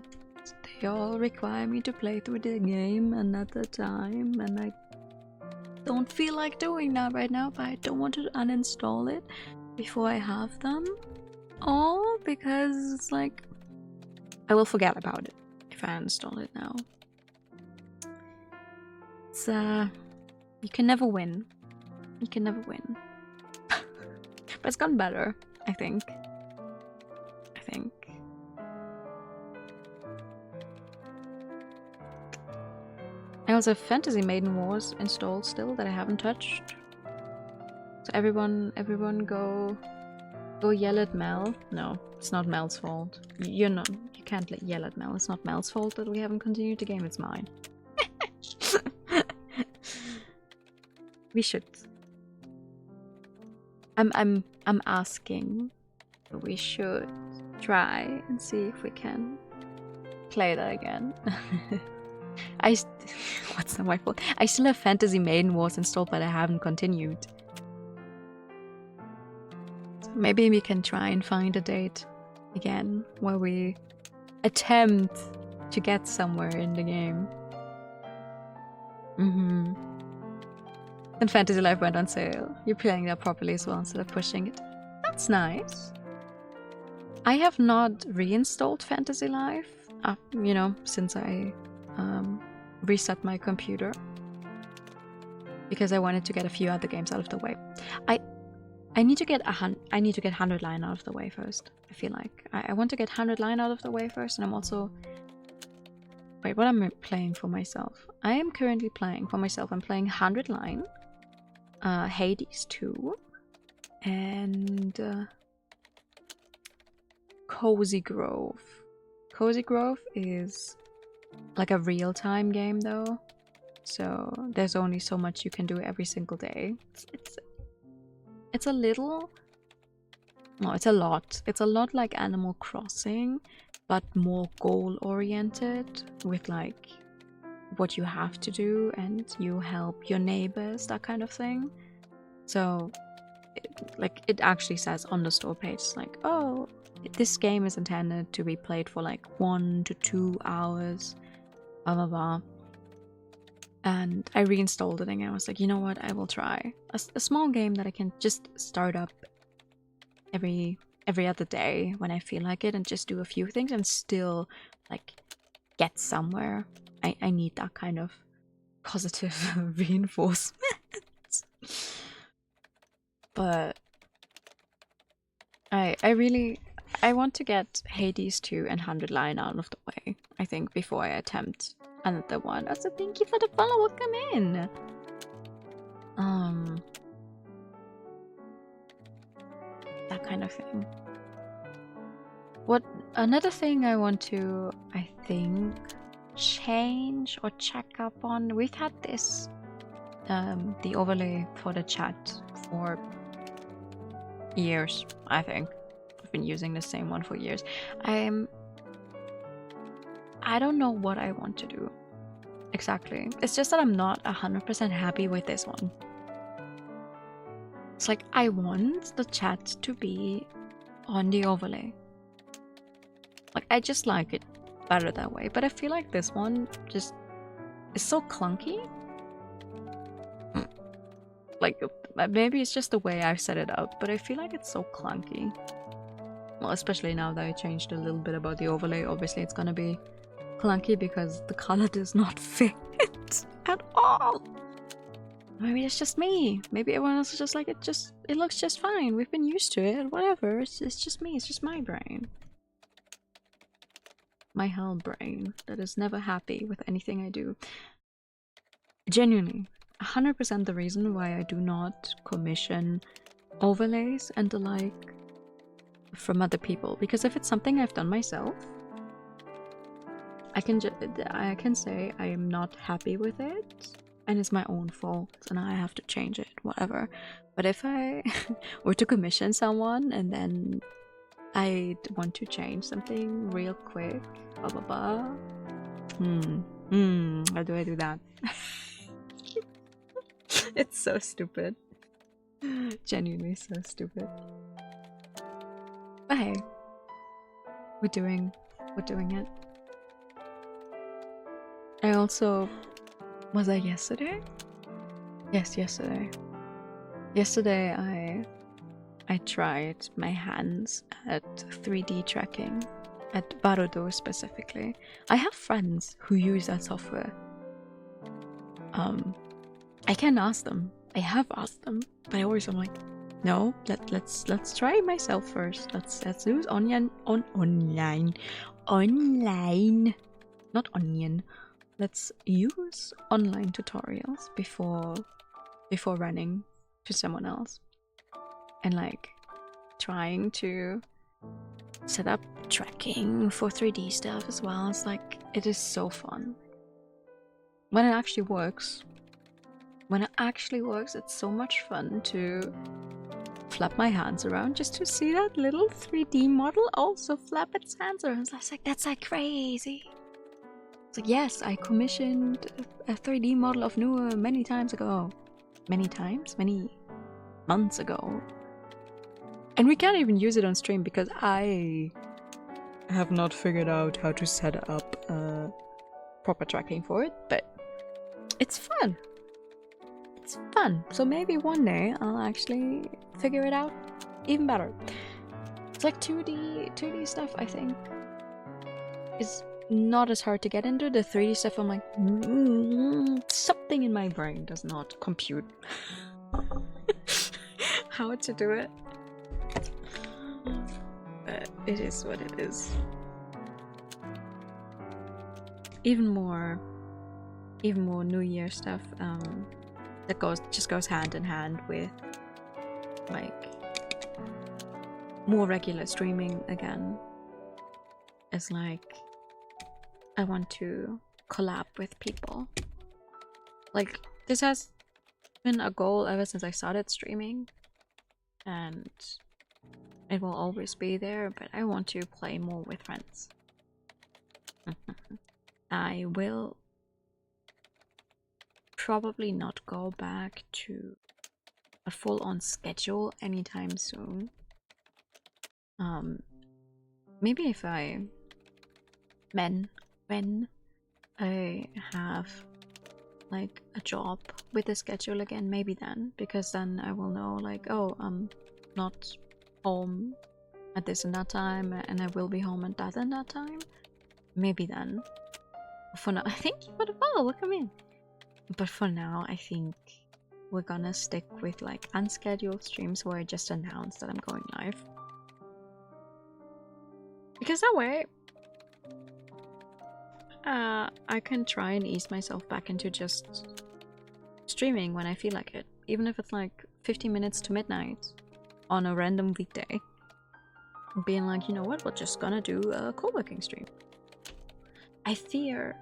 they all require me to play through the game another time, and I don't feel like doing that right now, but I don't want to uninstall it before I have them all, because it's like I will forget about it if I uninstall it now. It's you can never win. You can never win. But it's gotten better, I think. I also have Fantasy Maiden Wars installed still that I haven't touched. So everyone go yell at Mel. No, it's not Mel's fault. You can't yell at Mel. It's not Mel's fault that we haven't continued the game. It's mine. We should. I'm asking. We should try and see if we can play that again. What's not my fault? I still have Fantasy Maiden Wars installed, but I haven't continued. So maybe we can try and find a date again where we attempt to get somewhere in the game. And Fantasy Life went on sale. You're playing that properly as well instead of pushing it. That's nice. I have not reinstalled Fantasy Life, you know, since I reset my computer. Because I wanted to get a few other games out of the way. I need to get 100 Line out of the way first. I feel like I want to get 100 Line out of the way first, and I'm also. Wait, what am I playing for myself? I am currently playing for myself. I'm playing 100 Line, Hades 2, and Cozy Grove. Cozy Grove is like a real-time game though, so there's only so much you can do every single day. It's a little... No, it's a lot. It's a lot like Animal Crossing, but more goal-oriented, with like what you have to do and you help your neighbors, that kind of thing. So it actually says on the store page, like, oh, this game is intended to be played for like 1 to 2 hours, blah blah blah. And I reinstalled it and I was like, you know what, I will try a small game that I can just start up every other day when I feel like it and just do a few things and still like get somewhere. I need that kind of positive reinforcement. But I want to get Hades 2 and 100 Line out of the way, I think, before I attempt another one. Also, thank you for the follow. Welcome in. That kind of thing. What another thing I want to, I think, change or check up on. We've had this the overlay for the chat for years, I think. I've been using the same one for years. I don't know what I want to do exactly. It's just that I'm not 100% happy with this one. It's like I want the chat to be on the overlay. Like I just like it better that way, but I feel like this one just is so clunky. Like maybe it's just the way I've set it up, but I feel like it's so clunky. Well, especially now that I changed a little bit about the overlay. Obviously it's gonna be clunky because the color does not fit at all. Maybe it's just me. Maybe everyone else is just like, it looks just fine. We've been used to it. Whatever. It's just me. It's just my brain. My hell brain that is never happy with anything I do. Genuinely, 100% the reason why I do not commission overlays and the like from other people. Because if it's something I've done myself, I can say I am not happy with it and it's my own fault and I have to change it, whatever. But if I were to commission someone and then I want to change something real quick, blah blah blah, how do I do that? It's so stupid. Genuinely so stupid. But hey, we're doing it. I also... Was that yesterday? Yes, yesterday. Yesterday I tried my hands at 3D tracking, at Barudo specifically. I have friends who use that software. I can ask them. I have asked them, but I always am like, no, let's try it myself first. Let's do online, not onion. let's use online tutorials before running to someone else, and like trying to set up tracking for 3D stuff as well. It's like, it is so fun when it actually works. When it actually works, it's so much fun to flap my hands around just to see that little 3D model also flap its hands around. I was like, that's like crazy. It's like, yes, I commissioned a 3D model of Nua many times ago. Many times? Many months ago. And we can't even use it on stream because I have not figured out how to set up proper tracking for it, but it's fun. It's fun. So maybe one day I'll actually figure it out even better. It's like 2D stuff, I think, is not as hard to get into. The 3D stuff, I'm like, something in my brain does not compute how to do it. But it is what it is. Even more New Year stuff that just goes hand in hand with like more regular streaming again. It's like, I want to collab with people. Like, this has been a goal ever since I started streaming, and it will always be there, but I want to play more with friends. I will probably not go back to a full-on schedule anytime soon. Maybe if when I have like a job with a schedule again, maybe then, because then I will know like, oh, I'm not home at this and that time, and I will be home at that and that time. Maybe then. For now, thank you for the follow. Welcome in. But for now, I think we're gonna stick with like unscheduled streams where I just announce that I'm going live. Because that way, I can try and ease myself back into just streaming when I feel like it. Even if it's like 15 minutes to midnight on a random weekday. Being like, you know what, we're just gonna do a co-working stream. I fear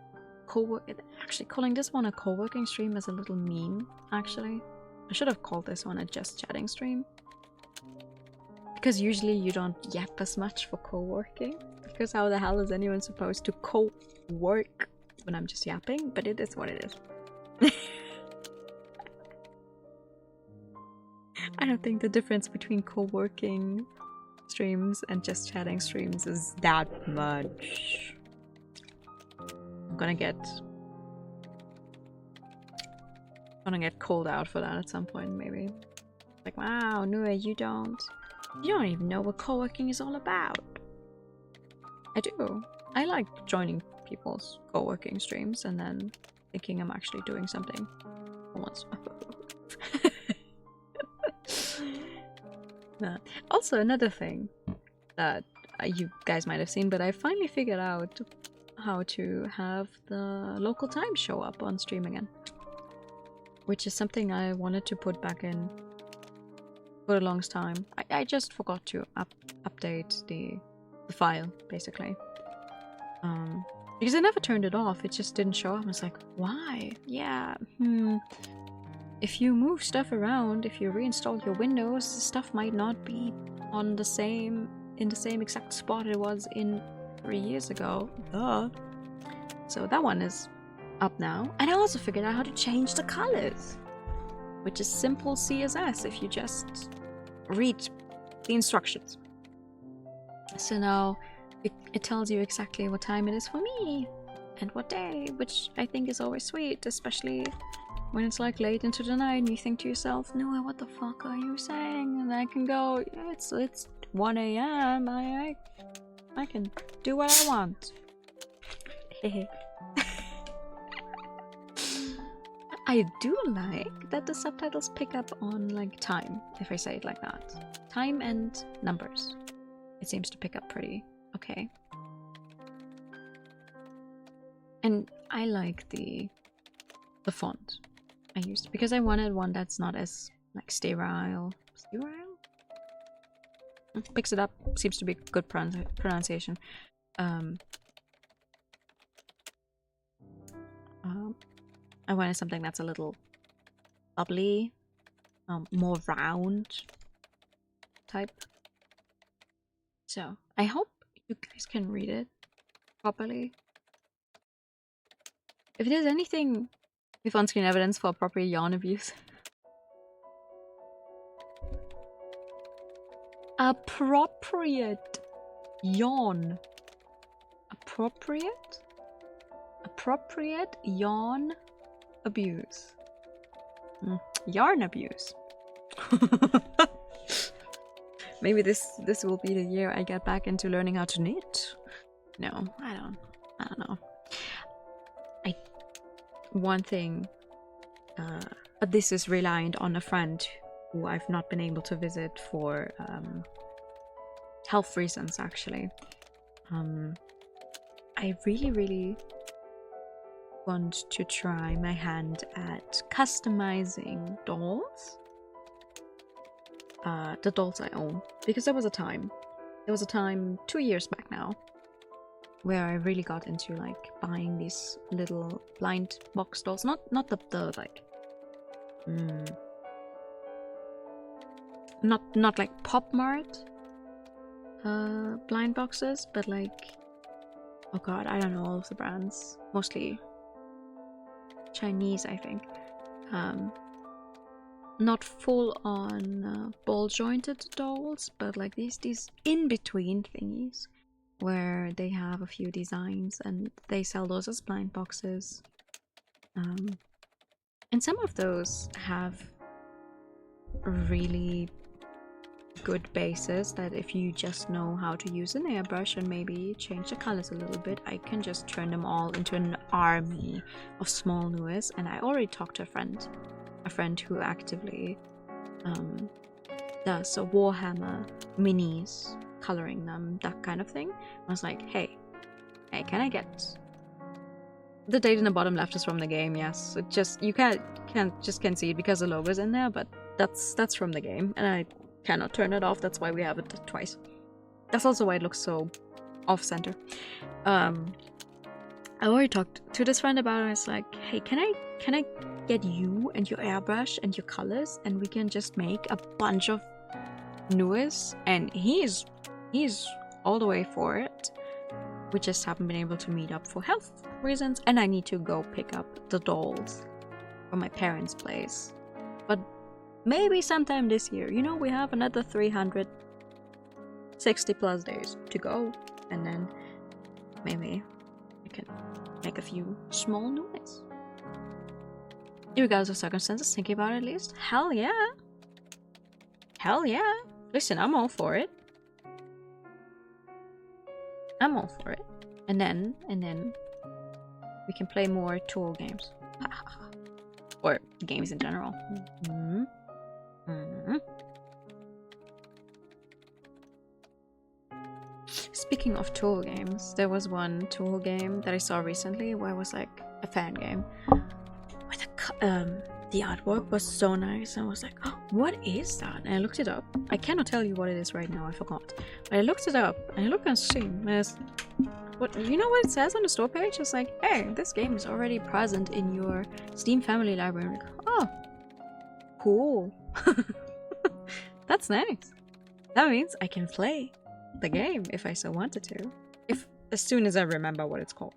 actually calling this one a co-working stream is a little mean, actually. I should have called this one a just chatting stream. Because usually you don't yap as much for co-working. Because how the hell is anyone supposed to co-work when I'm just yapping? But it is what it is. I don't think the difference between co-working streams and just chatting streams is that much. I'm gonna get called out for that at some point, maybe. Like, wow, Nua, you don't even know what co-working is all about. I do. I like joining people's co-working streams and then thinking I'm actually doing something for once. Also, another thing that you guys might have seen, but I finally figured out how to have the local time show up on stream again, which is something I wanted to put back in for a long time. I just forgot to update the file, basically, because I never turned it off. It just didn't show up. I was like, why? Yeah, if you move stuff around, if you reinstall your Windows, stuff might not be in the same exact spot it was in 3 years ago. Duh. So that one is up now. And I also figured out how to change the colors, which is simple CSS if you just read the instructions. So now it tells you exactly what time it is for me and what day, which I think is always sweet, especially when it's like late into the night and you think to yourself, Noah, what the fuck are you saying? And I can go, yeah, it's 1 a.m. I can do what I want. I do like that the subtitles pick up on like time, if I say it like that. Time and numbers. It seems to pick up pretty okay. And I like the font I used because I wanted one that's not as like sterile. Sterile? Picks it up. Seems to be good pronunciation. I wanted something that's a little bubbly, more round type. So I hope you guys can read it properly. If there's anything with on-screen evidence for appropriate yawn abuse. Appropriate yawn. Appropriate? Appropriate yawn abuse. Yarn abuse. Maybe this will be the year I get back into learning how to knit. No, I don't know. One thing, but this is reliant on a friend who I've not been able to visit for health reasons, actually. I really want to try my hand at customizing dolls. The dolls I own, because there was a time 2 years back now where I really got into like buying these little blind box dolls, not the like not like Pop Mart blind boxes, but like, oh god, I don't know all of the brands, mostly Chinese, I think. Not full on ball jointed dolls, but like these in between thingies where they have a few designs and they sell those as blind boxes. And some of those have really good bases that if you just know how to use an airbrush and maybe change the colors a little bit, I can just turn them all into an army of small Nuis. And I already talked to a friend who actively does a Warhammer minis, coloring them, that kind of thing. I was like, hey, can I get the date in the bottom left is from the game? Yes, it just, you can't see it because the logo's in there, but that's from the game, and I cannot turn it off. That's why we have it twice. That's also why it looks so off-center. I already talked to this friend about it. It's like, hey, can I get you and your airbrush and your colors, and we can just make a bunch of Nuis? And he's all the way for it. We just haven't been able to meet up for health reasons, and I need to go pick up the dolls from my parents' place. But maybe sometime this year. You know, we have another 360 plus days to go, and then maybe I can make a few small Nuis. Regardless of circumstances, thinking about it at least. Hell yeah. Hell yeah. Listen, I'm all for it. I'm all for it. And then we can play more tool games. Or games in general. Speaking of tool games, there was one tool game that I saw recently where it was like a fan game. The artwork was so nice, and I was like, oh, what is that? And I looked it up. I cannot tell you what it is right now, I forgot. But I looked it up, and I looked on Steam, and it's, what, you know what it says on the store page? It's like, hey, this game is already present in your Steam family library. I'm like, oh, cool. That's nice. That means I can play the game if I so wanted to. As soon as I remember what it's called.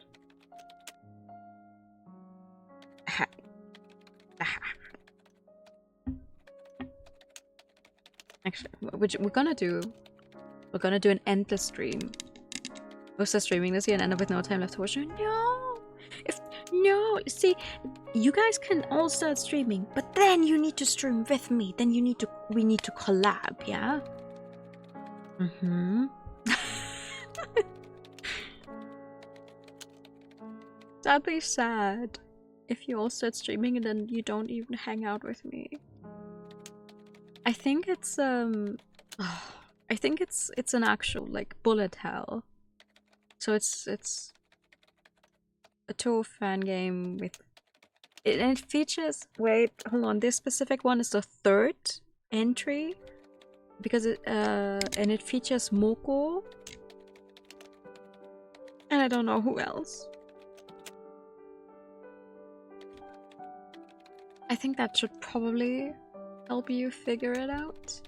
Actually, we're gonna do an endless stream. We'll start streaming this year and end up with no time left to watch. No, see, you guys can all start streaming, but then you need to stream with me. Then we need to collab, yeah? That'd be sad if you all start streaming and then you don't even hang out with me. I think it's an actual like bullet hell. So it's a Toho fan game with and it features, wait, hold on, this specific one is the third entry because it and it features Moko and I don't know who else. I think that should probably help you figure it out.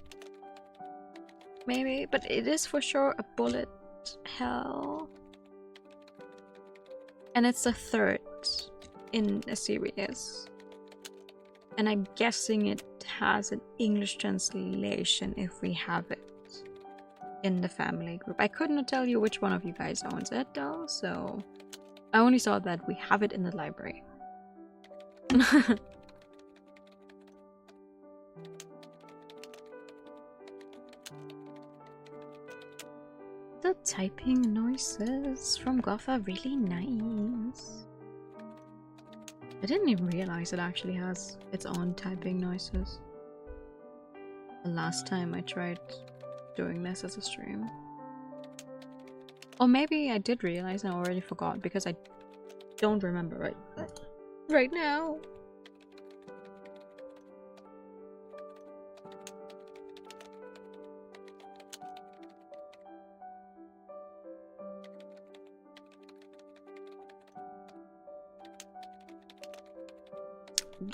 Maybe, but it is for sure a bullet hell. And it's the third in a series. And I'm guessing it has an English translation if we have it in the family group. I couldn't tell you which one of you guys owns it though, so I only saw that we have it in the library. The typing noises from Goth are really nice. I didn't even realize it actually has its own typing noises. The last time I tried doing this as a stream. Or maybe I did realize and I already forgot because I don't remember right now.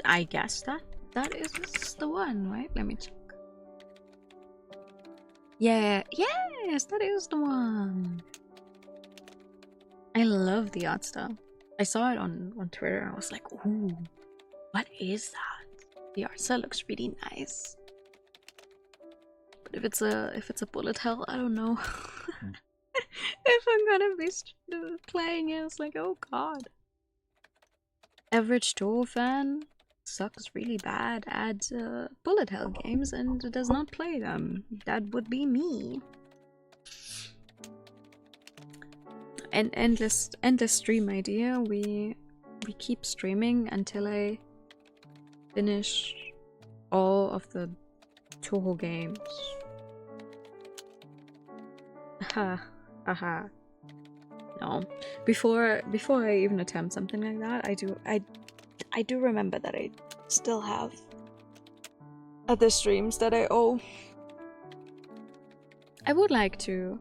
I guess that is the one, right? Let me check. Yeah, yes, that is the one. I love the art style. I saw it on Twitter and I was like, ooh, what is that? The art style looks really nice. But if it's a bullet hell, I don't know. If I'm gonna be playing it, it's like, oh god. Average Toho fan sucks really bad at bullet hell games and does not play them. That would be me. An endless stream idea. We keep streaming until I finish all of the Toho games. Haha. Haha. No. Before I even attempt something like that, I do remember that I still have other streams that I owe. I would like to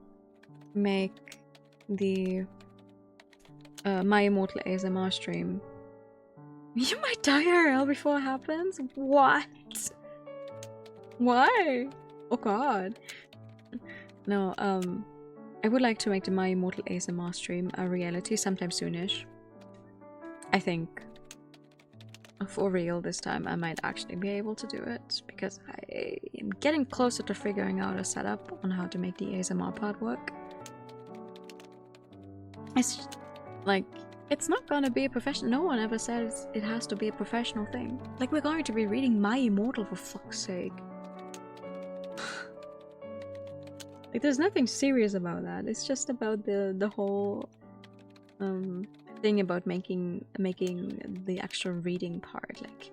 make the My Immortal ASMR stream. You might die IRL before it happens? What? Why? Oh god. No, I would like to make the My Immortal ASMR stream a reality sometime soonish. I think for real this time I might actually be able to do it because I am getting closer to figuring out a setup on how to make the ASMR part work. It's like, it's not gonna be a professional. No one ever says it has to be a professional thing. Like, we're going to be reading My Immortal for fuck's sake. Like, there's nothing serious about that. It's just about the whole thing about making the actual reading part like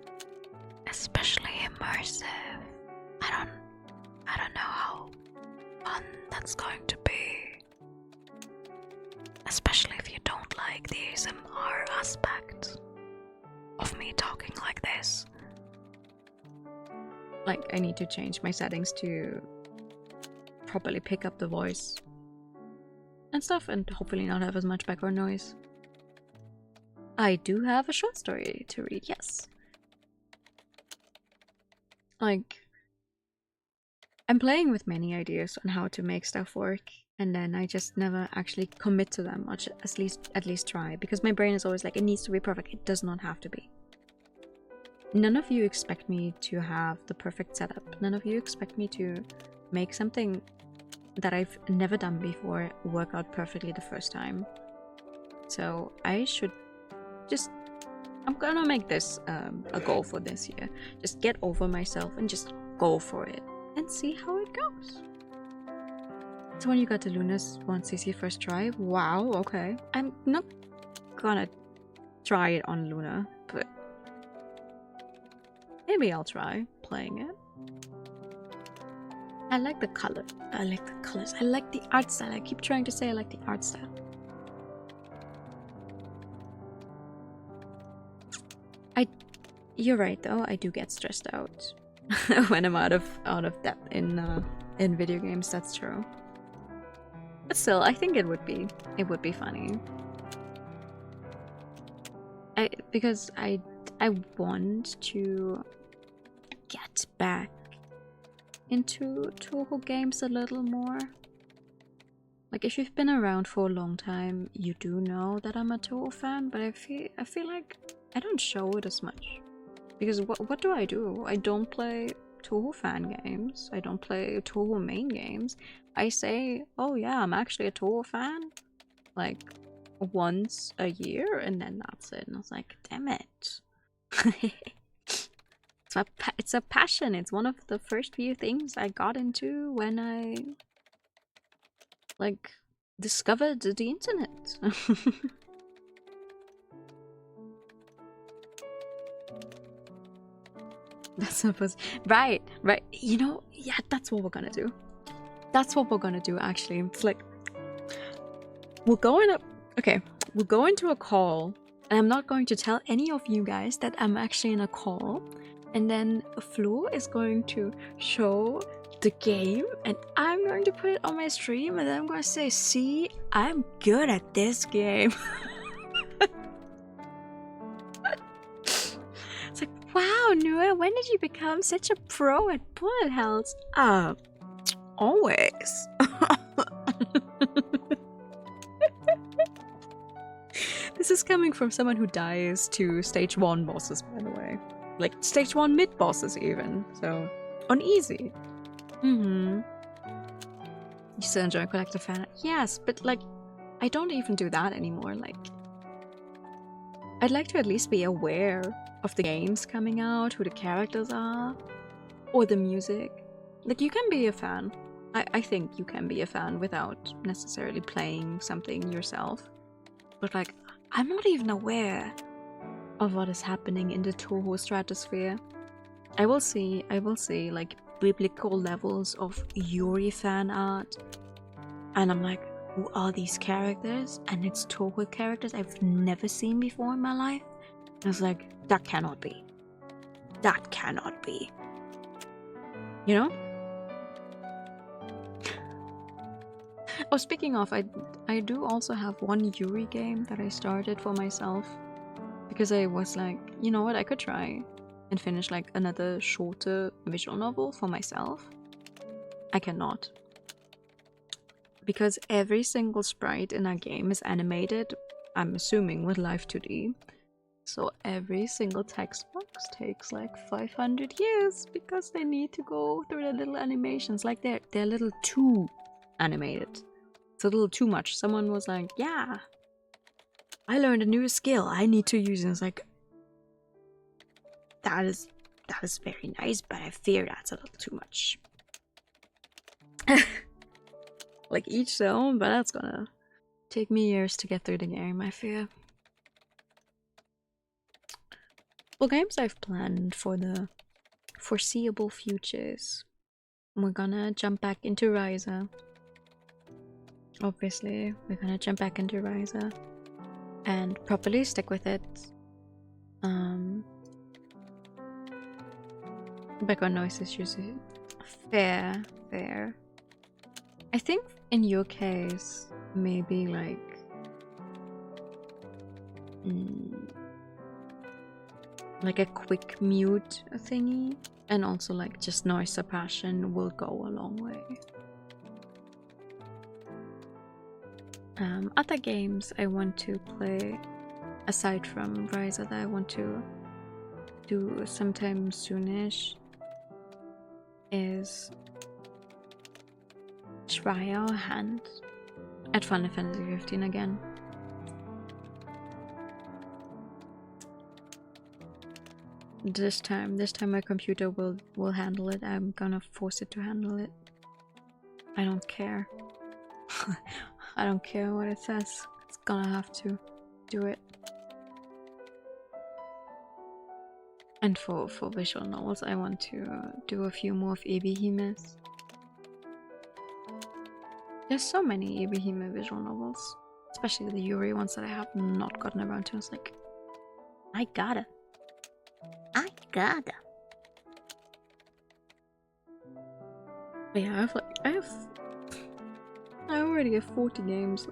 especially immersive. I don't know how fun that's going to be. Especially if you don't like the ASMR aspect of me talking like this. Like, I need to change my settings to properly pick up the voice and stuff, and hopefully not have as much background noise. I do have a short story to read, yes. Like, I'm playing with many ideas on how to make stuff work, and then I just never actually commit to them, or at least try, because my brain is always like, it needs to be perfect. It does not have to be. None of you expect me to have the perfect setup. None of you expect me to make something that I've never done before work out perfectly the first time. So I should just, I'm gonna make this a goal for this year. Just get over myself and just go for it and see how it goes. So when you got to Luna's 1cc first try, wow, okay. I'm not gonna try it on Luna, but maybe I'll try playing it. I like the color. I like the colors. I like the art style. I keep trying to say I like the art style. You're right though. I do get stressed out when I'm out of depth in video games. That's true. But still, I think it would be funny. Because I want to get back into Toho games a little more. Like, if you've been around for a long time, you do know that I'm a Toho fan, but I feel like I don't show it as much. Because what do? I don't play Toho fan games. I don't play Toho main games. I say, oh yeah, I'm actually a Toho fan, like, once a year, and then that's it. And I was like, damn it. It's a passion. It's one of the first few things I got into when I, like, discovered the internet. That's supposed... Right. You know, yeah, that's what we're gonna do. That's what we're gonna do, actually. It's like, we'll go into a call, and I'm not going to tell any of you guys that I'm actually in a call, and then Flo is going to show the game, and I'm going to put it on my stream, and then I'm going to say, see, I'm good at this game. It's like, wow, Nua, when did you become such a pro at bullet hells? Always. This is coming from someone who dies to stage 1 bosses, by the way. Like, stage 1 mid bosses even, so on easy. You still enjoy collective fan? Yes, but like, I don't even do that anymore. Like, I'd like to at least be aware of the games coming out, who the characters are, or the music. Like, you can be a fan. I think you can be a fan without necessarily playing something yourself. But like, I'm not even aware of what is happening in the Toho stratosphere. I will see like biblical levels of Yuri fan art, and I'm like, who are these characters? And it's Toho characters I've never seen before in my life. And I was like, that cannot be. That cannot be. You know? Oh, speaking of, I do also have one Yuri game that I started for myself, because I was like, you know what, I could try and finish like another shorter visual novel for myself. I cannot. Because every single sprite in our game is animated, I'm assuming with Live 2D. So every single text box takes like 500 years because they need to go through the little animations. Like they're a little too animated. It's a little too much. Someone was like, yeah, I learned a new skill, I need to use it. And it's like, that is very nice, but I fear that's a little too much. Like, each their own, but that's gonna take me years to get through the game, I fear. Well, games I've planned for the foreseeable futures. We're gonna jump back into Ryza. Obviously, we're gonna jump back into Ryza and properly stick with it. Background noise issues. Fair. I think in your case, maybe like like a quick mute thingy, and also like just noise suppression will go a long way. Other games I want to play aside from Ryza that I want to do sometime soonish is try our hand at Final Fantasy 15 again. This time my computer will handle it. I'm gonna force it to handle it. I don't care. I don't care what it says. It's gonna have to do it. And for visual novels, I want to do a few more of Ebihime. There's so many Ebihime visual novels, especially the Yuri ones that I have not gotten around to. It's like, I gotta. I gotta. But yeah, I already have 40 games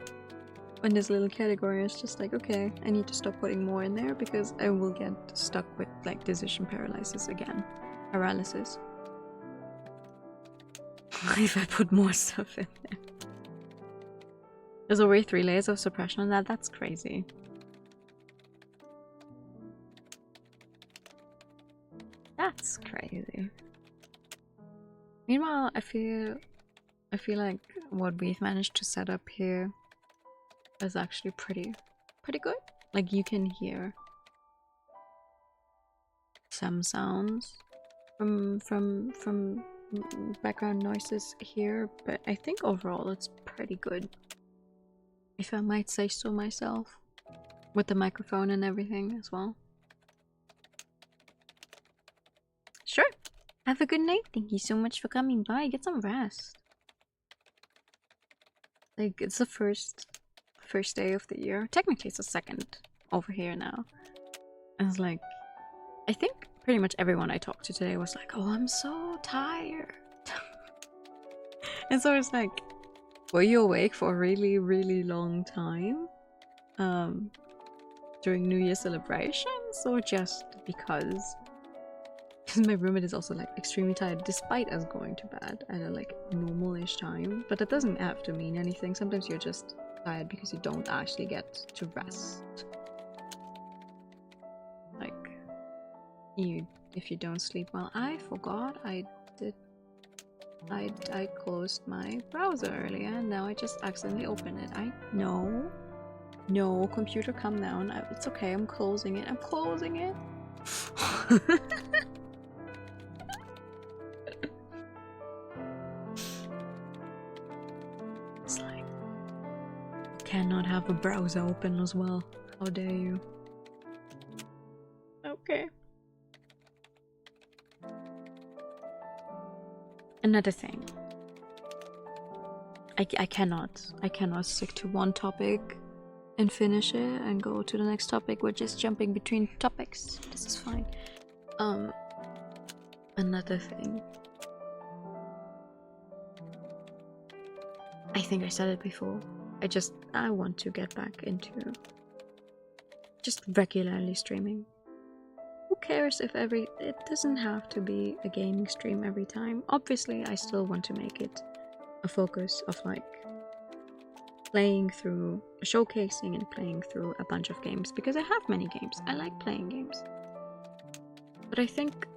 in this little category. It's just like, okay, I need to stop putting more in there because I will get stuck with like decision paralysis again. Paralysis. If I put more stuff in there. There's already 3 layers of suppression on that. That's crazy. That's crazy. Meanwhile, I feel like what we've managed to set up here is actually pretty good. Like you can hear some sounds from background noises here, but I think overall it's pretty good, if I might say so myself, with the microphone and everything as well. Sure. Have a good night. Thank you so much for coming by. Get some rest. Like, it's the first day of the year. Technically it's the second over here now. And it's like, I think pretty much everyone I talked to today was like, oh, I'm so tired. And so it's like, were you awake for a really, really long time? During New Year celebrations? Or just because? Because my roommate is also like extremely tired despite us going to bed at a like normal-ish time. But that doesn't have to mean anything. Sometimes you're just tired because you don't actually get to rest. Like, if you don't sleep well. I forgot I closed my browser earlier and now I just accidentally opened it. No, computer, calm down. It's okay, I'm closing it. It's like, cannot have a browser open as well. How dare you? Okay. Another thing. I cannot stick to one topic and finish it and go to the next topic. We're just jumping between topics. This is fine. Another thing. I think I said it before. I want to get back into just regularly streaming. Who cares if it doesn't have to be a gaming stream every time. Obviously, I still want to make it a focus of like playing through, showcasing and playing through a bunch of games because I have many games. I like playing games. But I think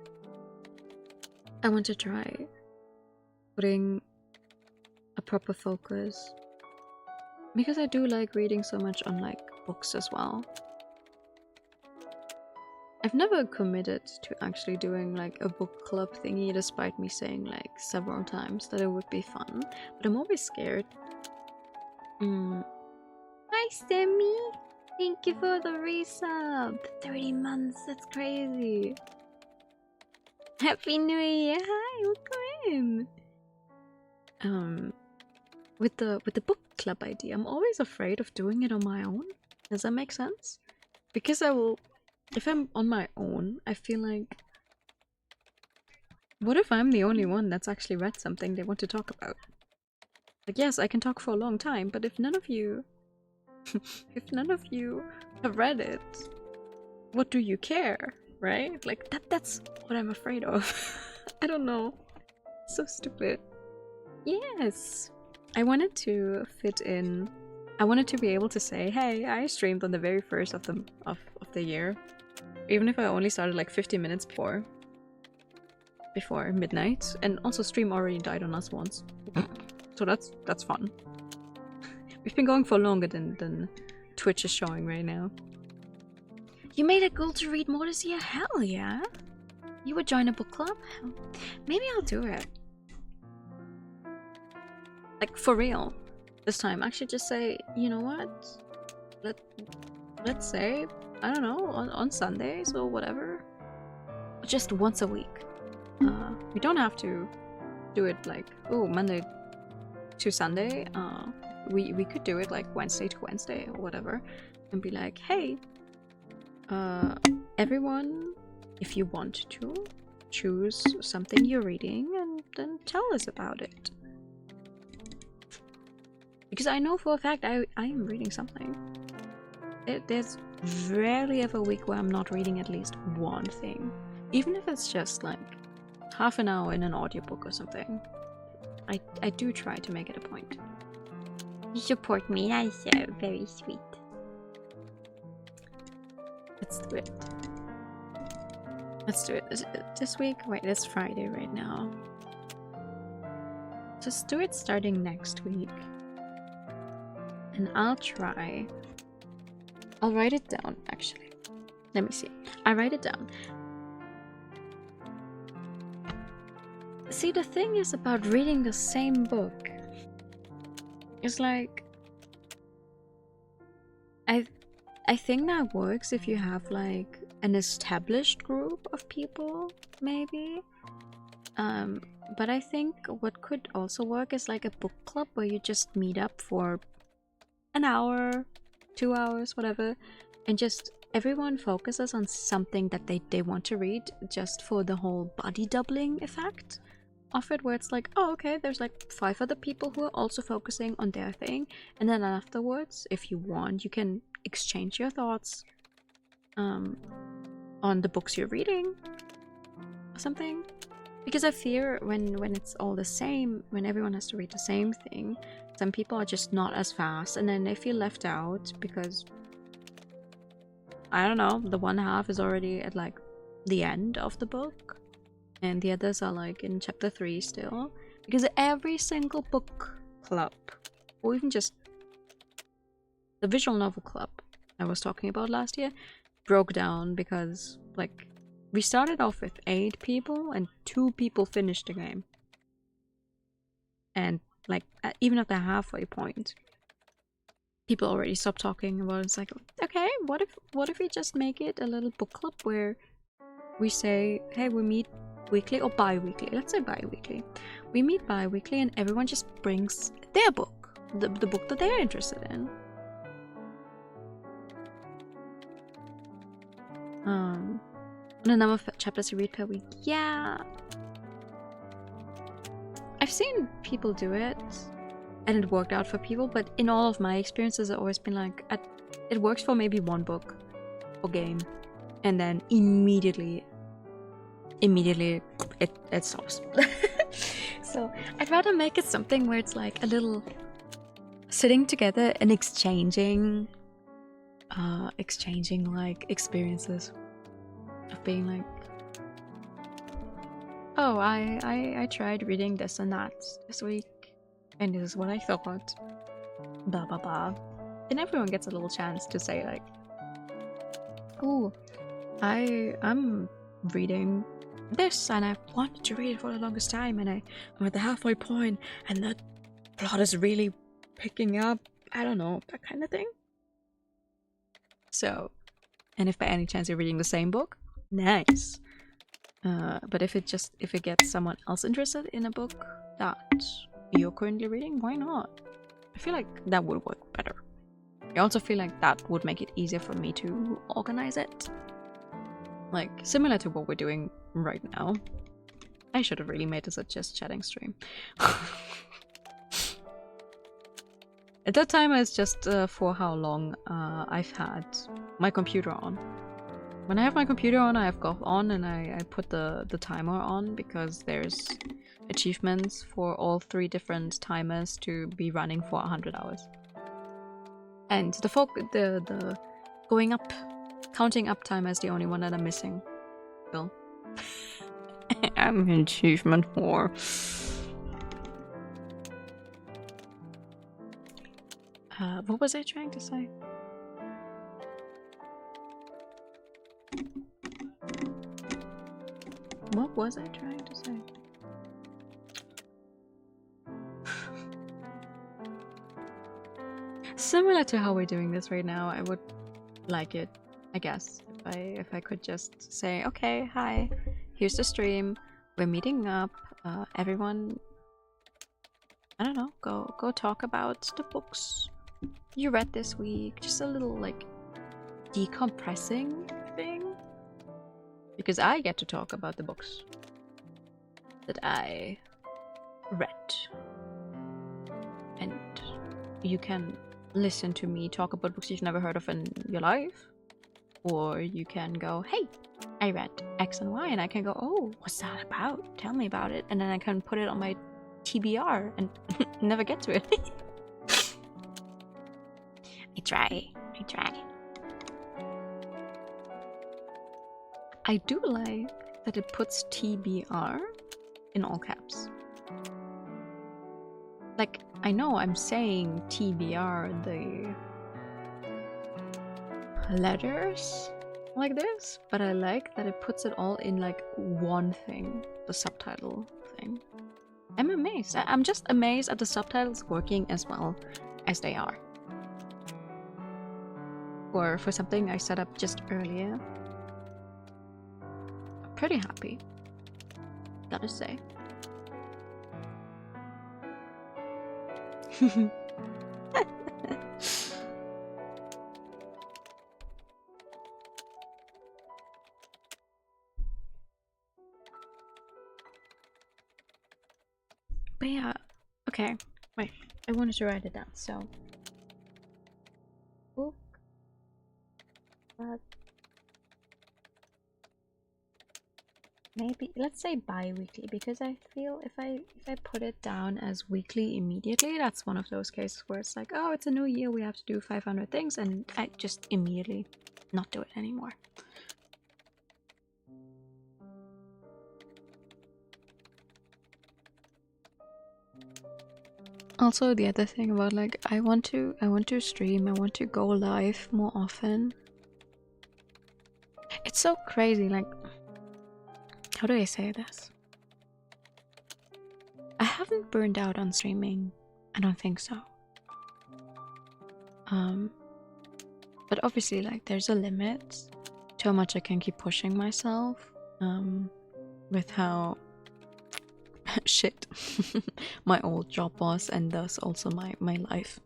I want to try putting a proper focus because I do like reading so much on like books as well. I've never committed to actually doing like a book club thingy despite me saying like several times that it would be fun, but I'm always scared. Hi Sammy! Thank you for the resub! 30 months, that's crazy! Happy New Year! Hi, welcome in! With the book club idea, I'm always afraid of doing it on my own. Does that make sense? Because if I'm on my own, I feel like, what if I'm the only one that's actually read something they want to talk about? Like, yes, I can talk for a long time, but if none of you have read it, what do you care, right? Like, that's what I'm afraid of. I don't know. So stupid. Yes. I wanted to fit in. I wanted to be able to say, hey, I streamed on the very first of the year. Even if I only started like 50 minutes before midnight. And also stream already died on us once. So that's fun. We've been going for longer than Twitch is showing right now. You made a goal to read more this year? Hell yeah! You would join a book club? Maybe I'll do it. Like, for real. This time. Actually just say, you know what? Let's say, I don't know, on Sundays or whatever. Just once a week. We don't have to do it like, oh, Monday to Sunday. We could do it like Wednesday to Wednesday or whatever. And be like, hey, everyone if you want to, choose something you're reading and then tell us about it. Because I know for a fact I am reading something. There's rarely ever a week where I'm not reading at least one thing. Even if it's just like half an hour in an audiobook or something. I do try to make it a point. You support me, that's very sweet. Let's do it. Let's do it this week. Wait, it's Friday right now. Just do it starting next week. And I'll try. I'll write it down, actually. Let me see. I write it down. See, the thing is about reading the same book. It's like... I think that works if you have, like, an established group of people, maybe. But I think what could also work is, like, a book club where you just meet up for an hour, 2 hours, whatever, and just everyone focuses on something that they want to read, just for the whole body doubling effect of it, where it's like, oh, okay, there's like 5 other people who are also focusing on their thing, and then afterwards, if you want, you can exchange your thoughts on the books you're reading or something. Because I fear when it's all the same, when everyone has to read the same thing, some people are just not as fast, and then they feel left out because, I don't know, the one half is already at like the end of the book, and the others are like in chapter 3 still. Because every single book club, or even just the visual novel club I was talking about last year, broke down because, like, we started off with 8 people and 2 people finished the game. And like, even at the halfway point, people already stopped talking about it. It's like, okay, what if we just make it a little book club where we say, hey, we meet weekly or bi-weekly. Let's say bi-weekly. We meet bi-weekly and everyone just brings their book, the book that they're interested in. The number of chapters you read per week. Yeah. I've seen people do it and it worked out for people, but in all of my experiences, it's always been like, it works for maybe one book or game, and then immediately it stops. So I'd rather make it something where it's like a little sitting together and exchanging like experiences of being like, oh, I tried reading this and that this week, and this is what I thought, blah blah blah. And everyone gets a little chance to say like, oh, I'm reading this and I wanted to read it for the longest time, and I'm at the halfway point and the plot is really picking up, I don't know, that kind of thing. So, and if by any chance you're reading the same book, nice. But if it gets someone else interested in a book that you're currently reading, why not? I feel like that would work better. I also feel like that would make it easier for me to organize it. Like, similar to what we're doing right now. I should have really made this a just chatting stream. At that time, it's just for how long I've had my computer on. When I have my computer on, I have Golf on, and I put the timer on because there's achievements for all 3 different timers to be running for 100 hours. And the going up, counting up timer is the only one that I'm missing. Still. I'm an achievement whore. What was I trying to say? What was I trying to say? Similar to how we're doing this right now, I would like it, I guess, if I could just say, okay, hi, here's the stream, we're meeting up, everyone, I don't know, go talk about the books you read this week. Just a little, like, decompressing thing. because I get to talk about the books that I read, and you can listen to me talk about books you've never heard of in your life, or you can go, hey, I read X and Y, and I can go, oh, what's that about? Tell me about it. And then I can put it on my TBR and never get to it. I try. I do like that it puts TBR in all caps. Like, I know I'm saying TBR, the letters like this, but I like that it puts it all in like one thing, the subtitle thing. I'm amazed. I'm just amazed at the subtitles working as well as they are. For something I set up just earlier. I'm pretty happy, gotta say. But yeah, okay, wait, I wanted to write it down, so book, but maybe let's say bi-weekly, because I feel if I put it down as weekly immediately, that's one of those cases where it's like, oh, it's a new year, we have to do 500 things, and I just immediately not do it anymore. Also, the other thing about like I want to stream, I want to go live more often. It's so crazy, like, how do I say this? I haven't burned out on streaming. I don't think so. But obviously, like, there's a limit to how much I can keep pushing myself. With how shit my old job was, and thus also my life.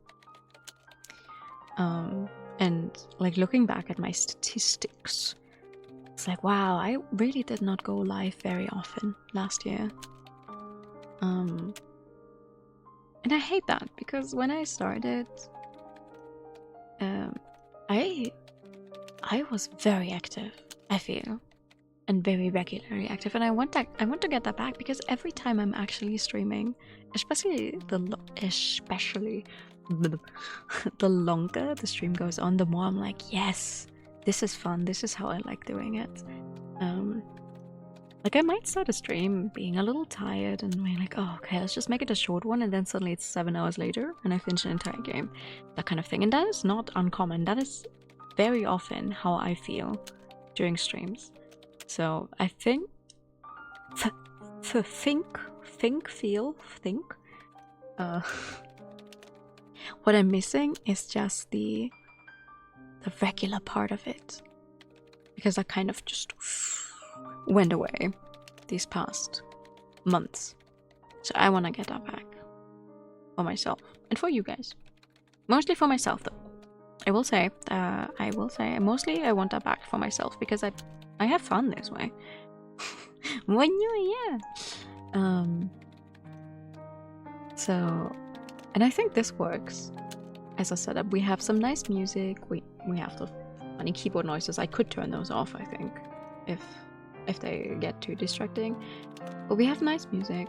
And like looking back at my statistics, it's like, wow, I really did not go live very often last year. And I hate that, because when I started, I was very active, I feel, and very regularly active, and I want to get that back, because every time I'm actually streaming, especially the longer the stream goes on, the more I'm like, yes, this is fun, this is how I like doing it. Like, I might start a stream being a little tired and being like, oh, okay, let's just make it a short one, and then suddenly it's 7 hours later and I finish an entire game, that kind of thing. And that is not uncommon, that is very often how I feel during streams. So I think what I'm missing is just the regular part of it, because that kind of just went away these past months. So I want to get that back for myself and for you guys. Mostly for myself, though. I will say mostly I want that back for myself, because I have fun this way. When you so, and I think this works as a setup. We have some nice music. We have the funny keyboard noises. I could turn those off, I think, if they get too distracting. But we have nice music.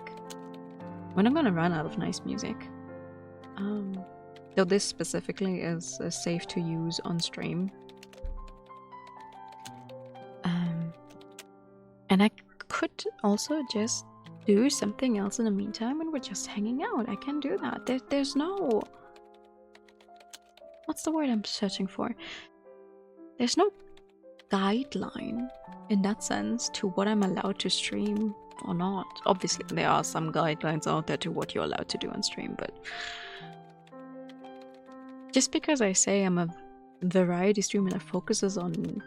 We're not gonna run out of nice music. Though this specifically is safe to use on stream. And I could also just do something else in the meantime when we're just hanging out. I can do that. There's no... What's the word I'm searching for? There's no guideline in that sense to what I'm allowed to stream or not. Obviously, there are some guidelines out there to what you're allowed to do on stream, but just because I say I'm a variety streamer that focuses on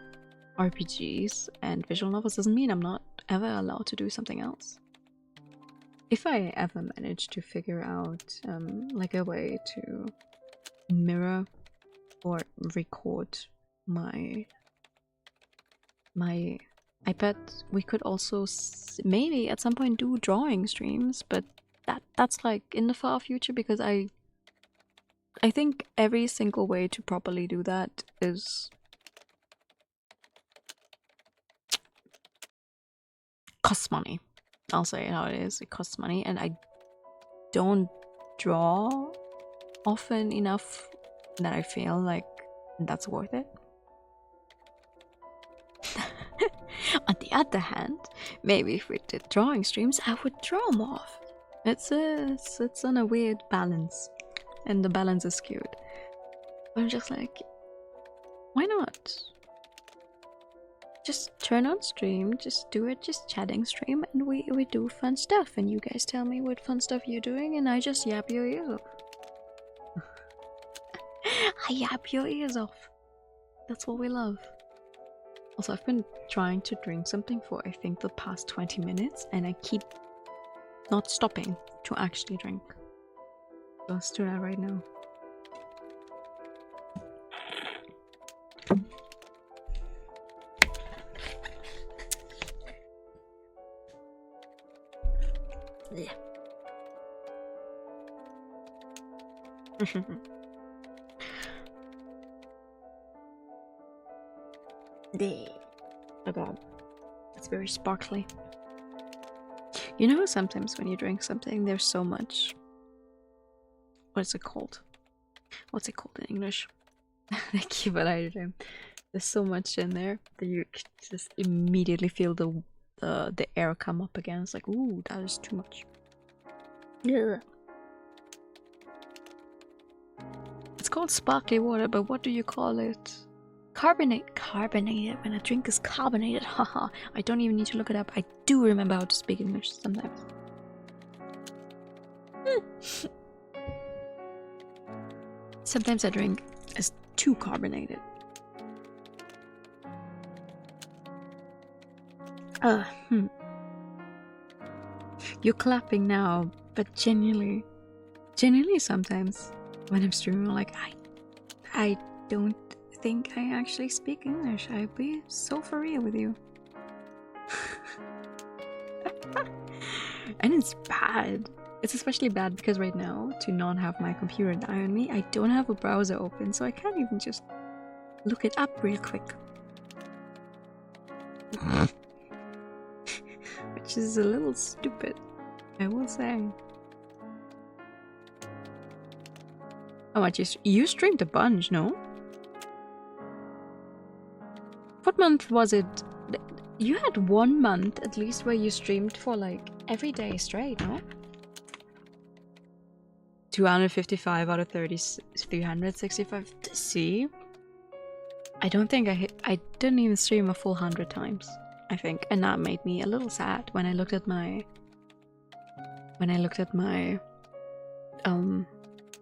RPGs and visual novels doesn't mean I'm not ever allowed to do something else. If I ever manage to figure out like a way to mirror or record my I bet we could also maybe at some point do drawing streams, but that's like in the far future, because I think every single way to properly do that is costs money. I'll say it how it is. It costs money, and I don't draw often enough that I feel like that's worth it. On the other hand, maybe if we did drawing streams, I would draw more. It's on a weird balance, and the balance is skewed. But I'm just like, why not? Just turn on stream, just do it, just chatting stream, and we do fun stuff, and you guys tell me what fun stuff you're doing, and I just yap your ears off. I yap your ears off. That's what we love. Also, I've been trying to drink something for I think the past 20 minutes, and I keep not stopping to actually drink. So let's do that right now. Yeah. Oh god, it's very sparkly. You know, sometimes when you drink something, there's so much. What is it called? What's it called in English? Thank you, but I do. There's so much in there that you just immediately feel the air come up again. It's like, ooh, that is too much. Yeah. It's called sparkly water, but what do you call it? Carbonated. When a drink is carbonated, haha. I don't even need to look it up. I do remember how to speak English sometimes. Sometimes a drink is too carbonated. You're clapping now, but genuinely sometimes when I'm streaming, I'm like, I don't think I actually speak English. I'd be so for real with you. And it's bad. It's especially bad because right now, to not have my computer die on me, I don't have a browser open, so I can't even just look it up real quick. Which is a little stupid, I will say. Oh, you streamed a bunch, no? What month was it? You had 1 month at least where you streamed for like every day straight, no? 255 out of 365. See? I don't think I didn't even stream a full 100 times, I think, and that made me a little sad when I looked at my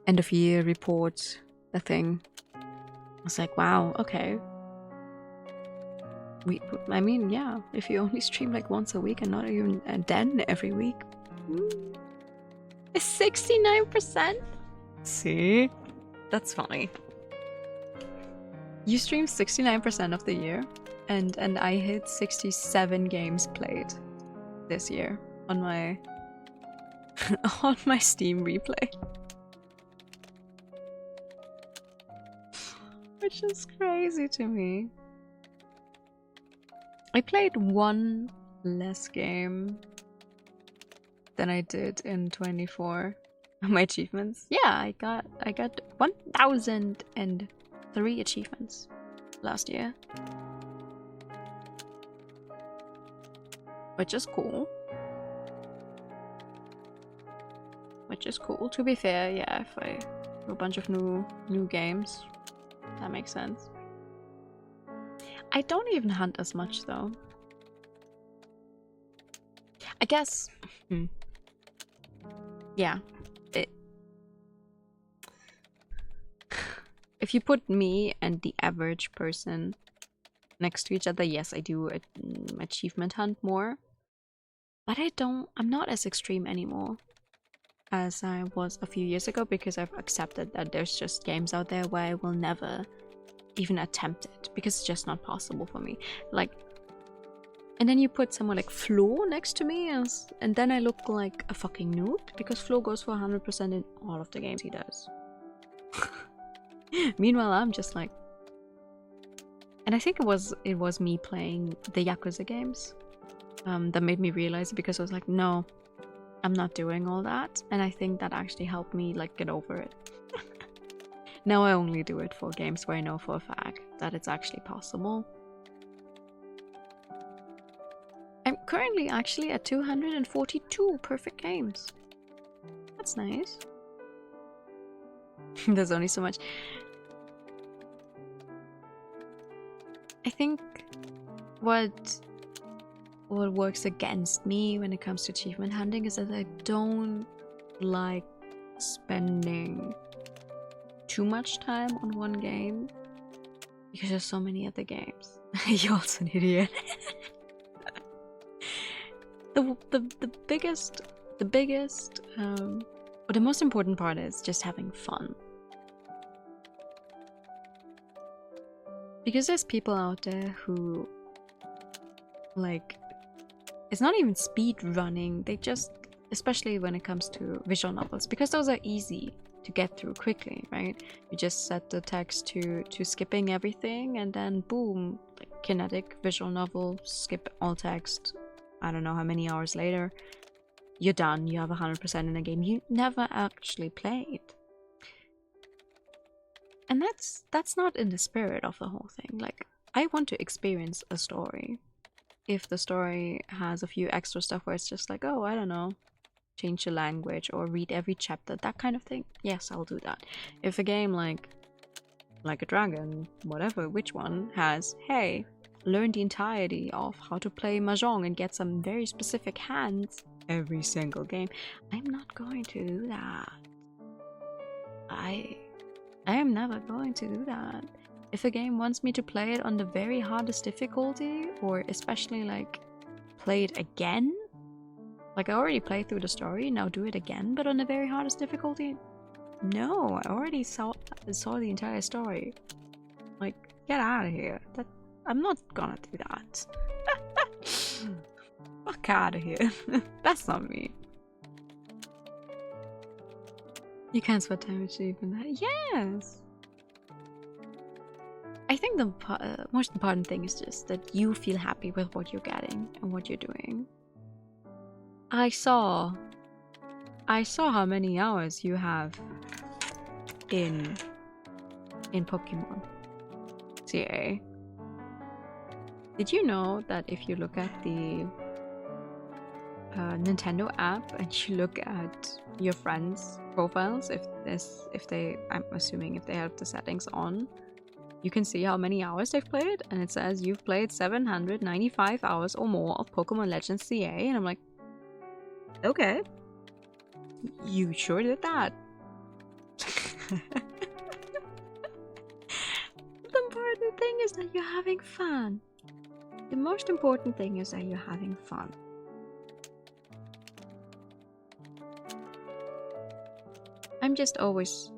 end of year report, the thing. I was like, wow, okay. I mean, yeah, if you only stream like once a week and not even then every week. It's 69%? See? That's funny. You stream 69% of the year, and I hit 67 games played this year on my on my Steam replay. Which is crazy to me. I played one less game than I did in 24. My achievements. Yeah, I got 1,003 achievements last year. Which is cool. To be fair, yeah, if I do a bunch of new games, that makes sense. I don't even hunt as much though. I guess. Yeah. If you put me and the average person next to each other, yes, I do achievement hunt more. But I'm not as extreme anymore as I was a few years ago, because I've accepted that there's just games out there where I will never even attempt it, because it's just not possible for me. Like, And then you put someone like Flo next to me, and then I look like a fucking noob, because Flo goes for 100% in all of the games he does. Meanwhile, I'm just like... And I think it was me playing the Yakuza games that made me realize it, because I was like, no, I'm not doing all that. And I think that actually helped me like get over it. Now I only do it for games where I know for a fact that it's actually possible. I'm currently actually at 242 perfect games. That's nice. There's only so much. I think what works against me when it comes to achievement hunting is that I don't like spending too much time on one game, because there's so many other games. You're also an idiot. the biggest or the most important part is just having fun. Because there's people out there who, like, it's not even speed running, they just, especially when it comes to visual novels, because those are easy to get through quickly, right? You just set the text to skipping everything, and then boom, like kinetic visual novel, skip all text. I don't know how many hours later, you're done, you have 100% in a game you never actually played. And that's not in the spirit of the whole thing. Like, I want to experience a story. If the story has a few extra stuff where it's just like, oh, I don't know, change the language or read every chapter, that kind of thing, yes, I'll do that. If a game like a Dragon, whatever, which one, has, hey, learn the entirety of how to play Mahjong and get some very specific hands every single game, I'm not going to do that. I am never going to do that. If a game wants me to play it on the very hardest difficulty, or especially like play it again, like I already played through the story, now do it again, but on the very hardest difficulty, no, I already saw the entire story. Like, get out of here. I'm not gonna do that. Fuck out of here. That's not me. You can't spend time achieving that. Yes! I think the most important thing is just that you feel happy with what you're getting and what you're doing. I saw how many hours you have in Pokemon CA. Did you know that if you look at the Nintendo app and you look at your friends' profiles, if they, I'm assuming if they have the settings on, you can see how many hours they've played, and it says you've played 795 hours or more of Pokemon Legends CA, and I'm like, okay, you sure did that. The important thing is that you're having fun. The most important thing is that you're having fun. I'm just always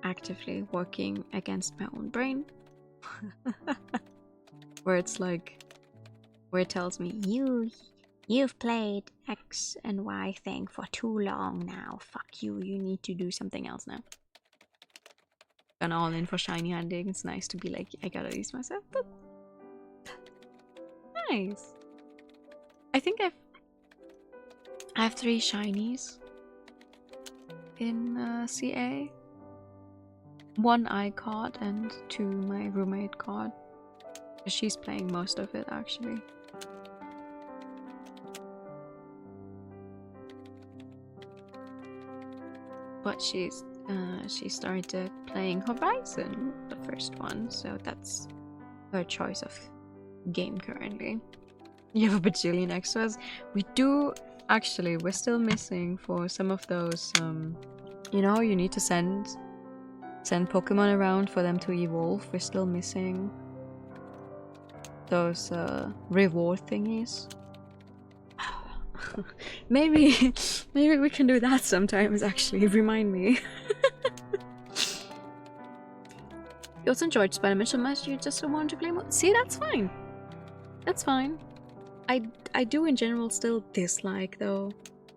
actively working against my own brain. Where it's like, where it tells me, you've played X and Y thing for too long now. Fuck you, you need to do something else now. Gone all in for shiny hunting. It's nice to be like, I gotta use myself, but nice. I think I have 3 shinies in CA. 1 I caught and 2 my roommate caught. She's playing most of it actually. But she started playing Horizon, the first one, so that's her choice of game currently. You have a bajillion extras. We do actually, we're still missing for some of those, you know, you need to send Pokemon around for them to evolve. We're still missing those reward thingies. maybe we can do that sometimes, actually. Remind me. You also enjoyed Spider-Man so much you just don't want to play more. See, that's fine. That's fine. I do in general still dislike though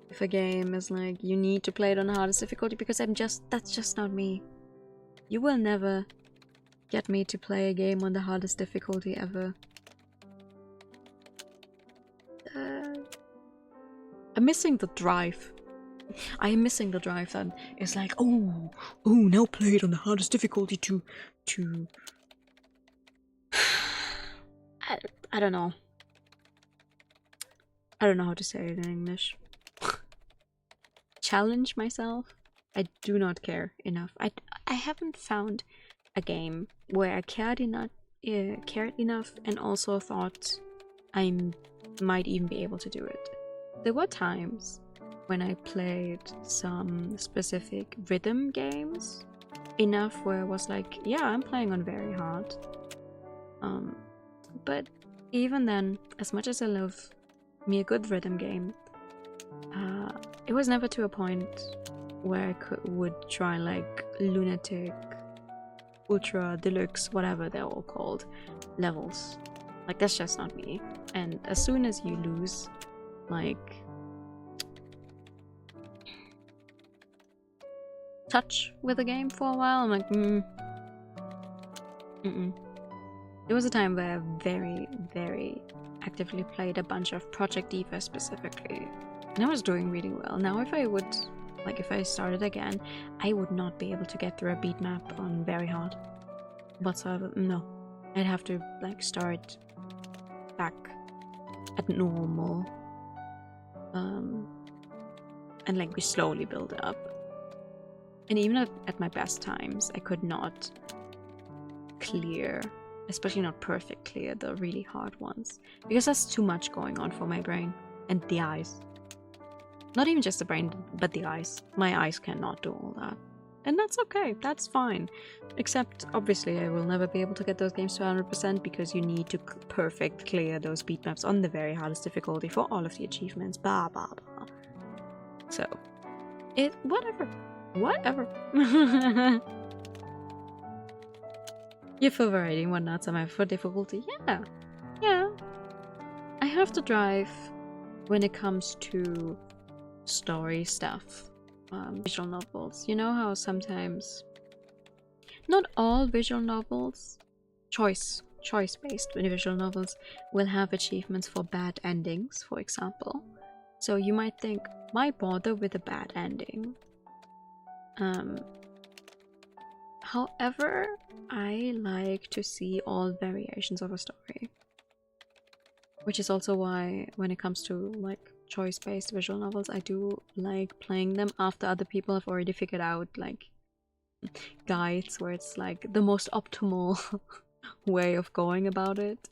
if a game is like you need to play it on the hardest difficulty, because that's just not me. You will never get me to play a game on the hardest difficulty ever. I'm missing the drive. I am missing the drive that is like, oh, now play it on the hardest difficulty to I don't know. I don't know how to say it in English. Challenge myself. I do not care enough. I haven't found a game where I cared enough and also thought I might even be able to do it. There were times when I played some specific rhythm games enough where I was like, yeah, I'm playing on very hard. But even then, as much as I love me a good rhythm game, it was never to a point where I would try like lunatic, ultra, deluxe, whatever they're all called, levels. Like, that's just not me. And as soon as you lose, like, touch with a game for a while, I'm like, There was a time where I very, very actively played a bunch of Project DOVA specifically, and I was doing really well. Now if I started again, I would not be able to get through a beat map on very hard whatsoever. No. I'd have to like start back at normal, and like we slowly build it up. And even at my best times, I could not clear, especially not perfect clear, the really hard ones, because that's too much going on for my brain and the eyes. Not even just the brain, but the eyes. My eyes cannot do all that. And that's okay, that's fine. Except, obviously, I will never be able to get those games to 100% because you need to perfect clear those beat maps on the very hardest difficulty for all of the achievements, blah blah blah. So, whatever. You for variety and whatnot, some have for difficulty. Yeah. I have to drive when it comes to story stuff. Visual novels. You know how sometimes, not all visual novels, choice-based visual novels will have achievements for bad endings, for example. So you might think, why bother with a bad ending? However, I like to see all variations of a story. Which is also why, when it comes to like choice-based visual novels, I do like playing them after other people have already figured out like guides where it's like the most optimal way of going about it.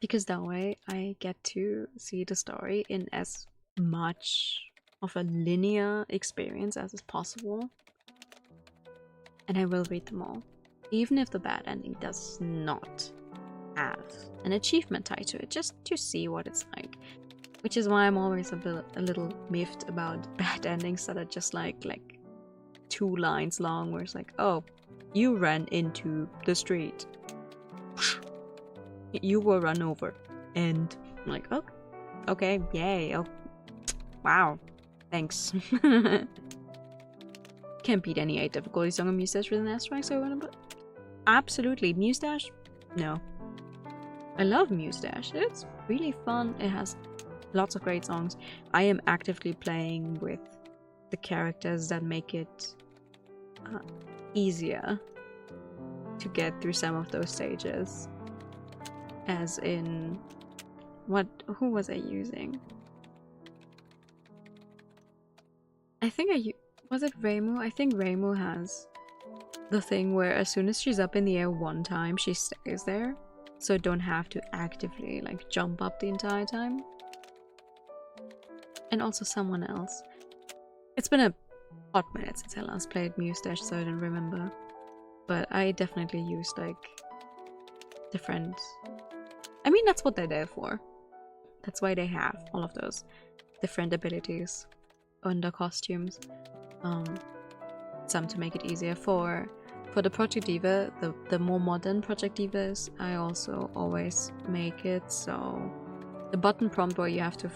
Because that way I get to see the story in as much of a linear experience as is possible. And I will read them all, even if the bad ending does not have an achievement tied to it, just to see what it's like. Which is why I'm always a little miffed about bad endings that are just like 2 lines long, where it's like, oh, you ran into the street, you were run over, and I'm like, oh, okay, yay, oh, wow, thanks. Can't beat any 8 difficulty song on Mustache with an asterisk, so absolutely. Mustache? No. I love Mustache. It's really fun. It has lots of great songs. I am actively playing with the characters that make it easier to get through some of those stages. As in, who was I using? I think was it Reimu? I think Reimu has the thing where as soon as she's up in the air one time, she stays there. So I don't have to actively like jump up the entire time. And also someone else. It's been a hot minute since I last played Mustache, so I don't remember. But I definitely used like different... I mean, that's what they're there for. That's why they have all of those different abilities on the costumes. Some to make it easier for For the Project Diva, the more modern Project Divas, I also always make it so the button prompt where you have to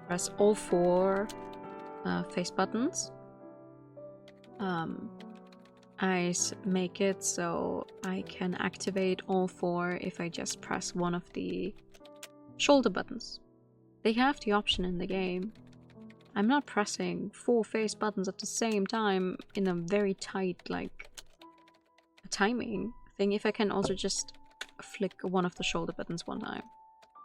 press all 4 face buttons. I make it so I can activate all 4 if I just press one of the shoulder buttons. They have the option in the game. I'm not pressing 4 face buttons at the same time in a very tight, like, timing thing if I can also just flick one of the shoulder buttons one time.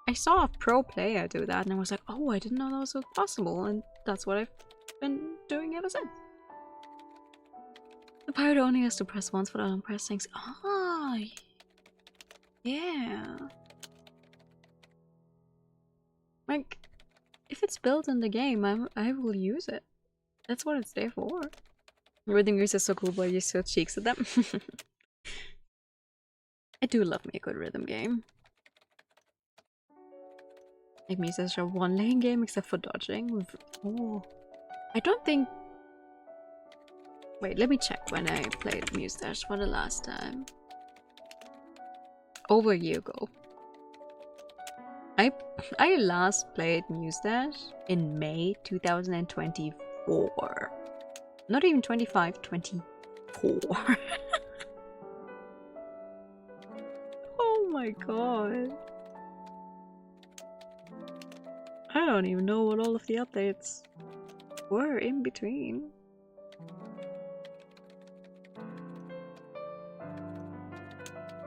I saw a pro player do that and I was like, oh, I didn't know that was possible, and that's what I've been doing ever since. The pirate only has to press once for the unpressed things. Ah, yeah. Like, if it's built in the game, I will use it. That's what it's there for. Rhythm music is so cool, but you still cheeks at them. I do love me a good rhythm game. Like me says, a one-lane game except for dodging. Oh, I don't think. Wait, let me check when I played Mustache for the last time. Over a year ago. I last played Mustache in May 2024. Not even 25, 24. Oh my god. I don't even know what all of the updates were in between.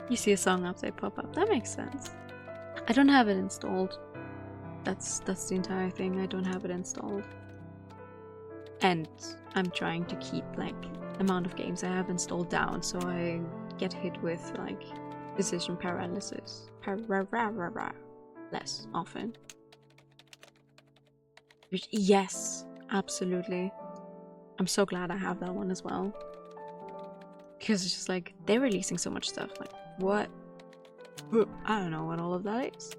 You see a song update pop up. That makes sense. I don't have it installed. That's the entire thing. I don't have it installed. And I'm trying to keep like the amount of games I have installed down so I get hit with like decision paralysis less often. Which, yes, absolutely. I'm so glad I have that one as well. Because it's just like, they're releasing so much stuff. Like, what? I don't know what all of that is.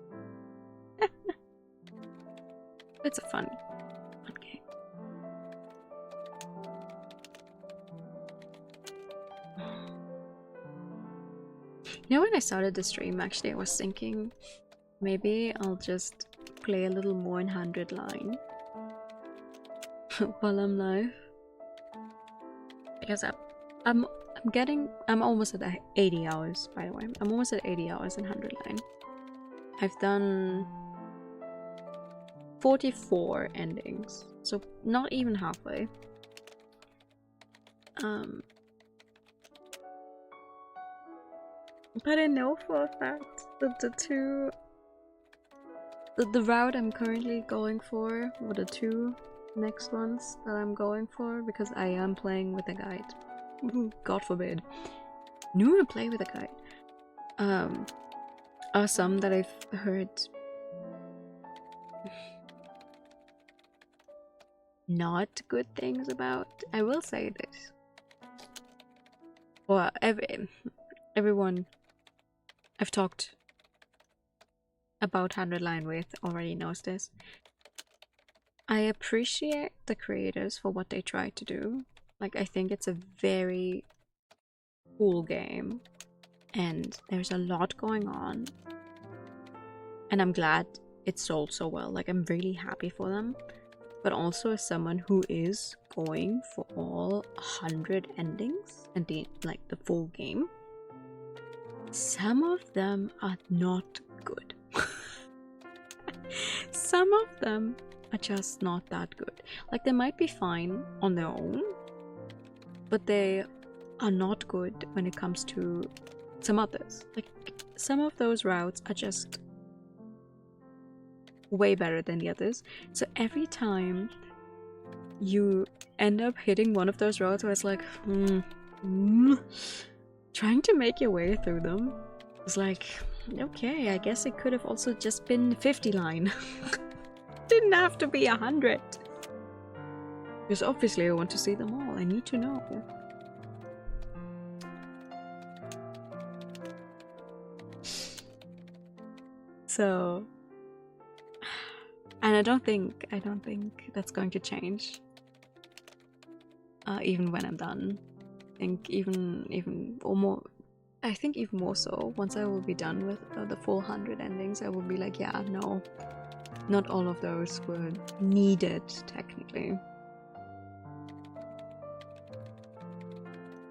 It's a fun game. You know, when I started the stream, actually, I was thinking maybe I'll just play a little more in 100 line while I'm live. Because I'm almost at 80 hours, by the way. I'm almost at 80 hours in 100 line. I've done 44 endings, so not even halfway. But I know for a fact that the route I'm currently going for, or the 2 next ones that I'm going for, because I am playing with a guide. God forbid. Newer play with a guide. Are some that I've heard not good things about. I will say this. Well, everyone I've talked about 100 line with already knows this. I appreciate the creators for what they try to do. Like, I think it's a very cool game and there's a lot going on, and I'm glad it sold so well. Like, I'm really happy for them. But also, as someone who is going for all 100 endings and the full game, some of them are not good. Some of them are just not that good. Like, they might be fine on their own, but they are not good when it comes to some others. Like, some of those routes are just way better than the others. So every time you end up hitting one of those routes where it's like, trying to make your way through them, it's like, okay, I guess it could have also just been 50 line. Didn't have to be 100. Because obviously I want to see them all. I need to know. So, and I don't think that's going to change. Even when I'm done. think even or more. I think even more so. Once I will be done with the full 100 endings, I will be like, yeah, no, not all of those were needed technically.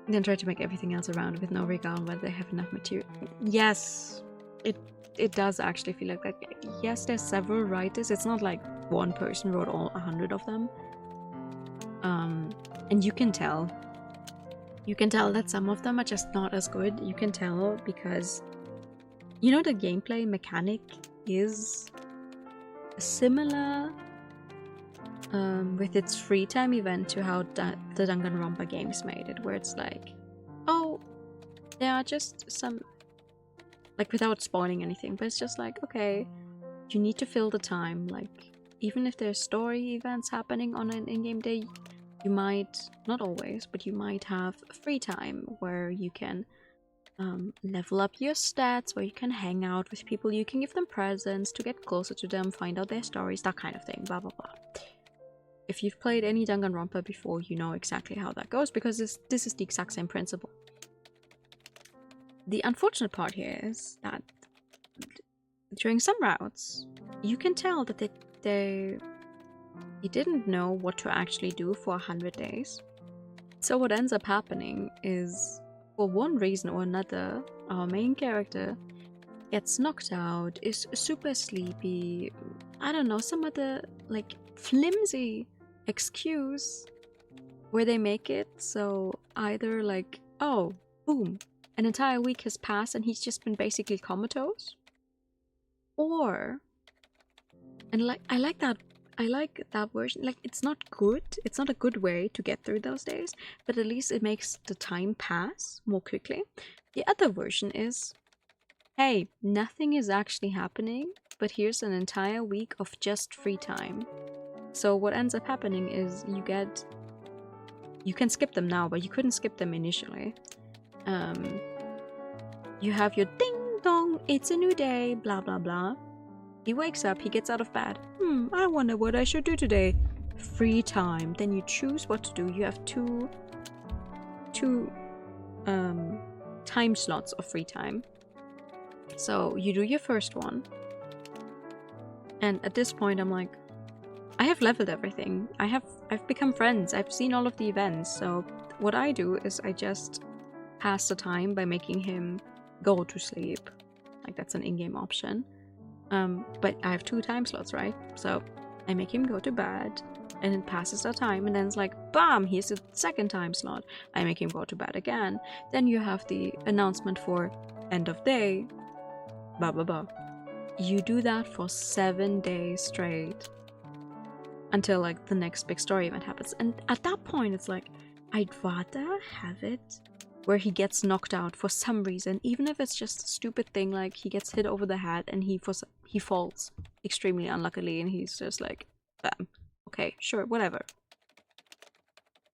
Then try to make everything else around with no regard whether they have enough material. Yes, it does actually feel like that. Yes, there's several writers. It's not like one person wrote all 100 of them. And you can tell. You can tell that some of them are just not as good. You can tell because, you know, the gameplay mechanic is similar with its free time event to how the Danganronpa games made it, where it's like, oh, there are just some, like, without spoiling anything, but it's just like, okay, you need to fill the time. Like, even if there's story events happening on an in-game day, you might, not always, but you might have free time where you can level up your stats, where you can hang out with people, you can give them presents to get closer to them, find out their stories, that kind of thing, blah blah blah. If you've played any Danganronpa before, you know exactly how that goes, because this is the exact same principle. The unfortunate part here is that during some routes, you can tell that they didn't know what to actually do for 100 days. So what ends up happening is, for one reason or another, our main character gets knocked out, is super sleepy, I don't know, some other like flimsy excuse where they make it so either like, oh, boom, an entire week has passed and he's just been basically comatose, or, and like I like that version. Like, it's not good, it's not a good way to get through those days, but at least it makes the time pass more quickly. The other version is, hey, nothing is actually happening, but here's an entire week of just free time. So what ends up happening is you can skip them now, but you couldn't skip them initially. You have your ding dong, it's a new day, blah blah blah. He wakes up, he gets out of bed. I wonder what I should do today. Free time. Then you choose what to do. You have two time slots of free time. So you do your first one. And at this point I'm like, I have leveled everything. I've become friends. I've seen all of the events. So what I do is I just pass the time by making him go to sleep. Like, that's an in-game option. But I have 2 time slots, right? So I make him go to bed, and it passes that time, and then it's like, bam, here's the second time slot. I make him go to bed again. Then you have the announcement for end of day, blah blah blah. You do that for 7 days straight until like the next big story event happens. And at that point it's like, I'd rather have it where he gets knocked out for some reason, even if it's just a stupid thing, like he gets hit over the head and he falls extremely unluckily, and he's just like, bam, okay, sure, whatever.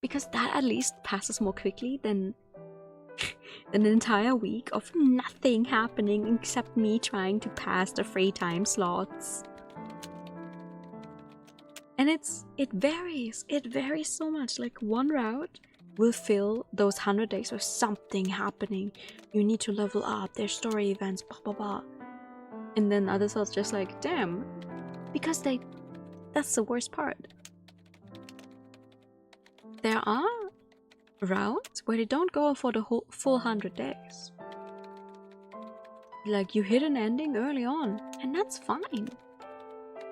Because that at least passes more quickly than an entire week of nothing happening except me trying to pass the free time slots. And it varies so much. Like, one route will fill those 100 days with something happening. You need to level up, there's story events, blah blah blah. And then others are just like, damn, because that's the worst part. There are routes where they don't go for the whole full 100 days. Like, you hit an ending early on, and that's fine.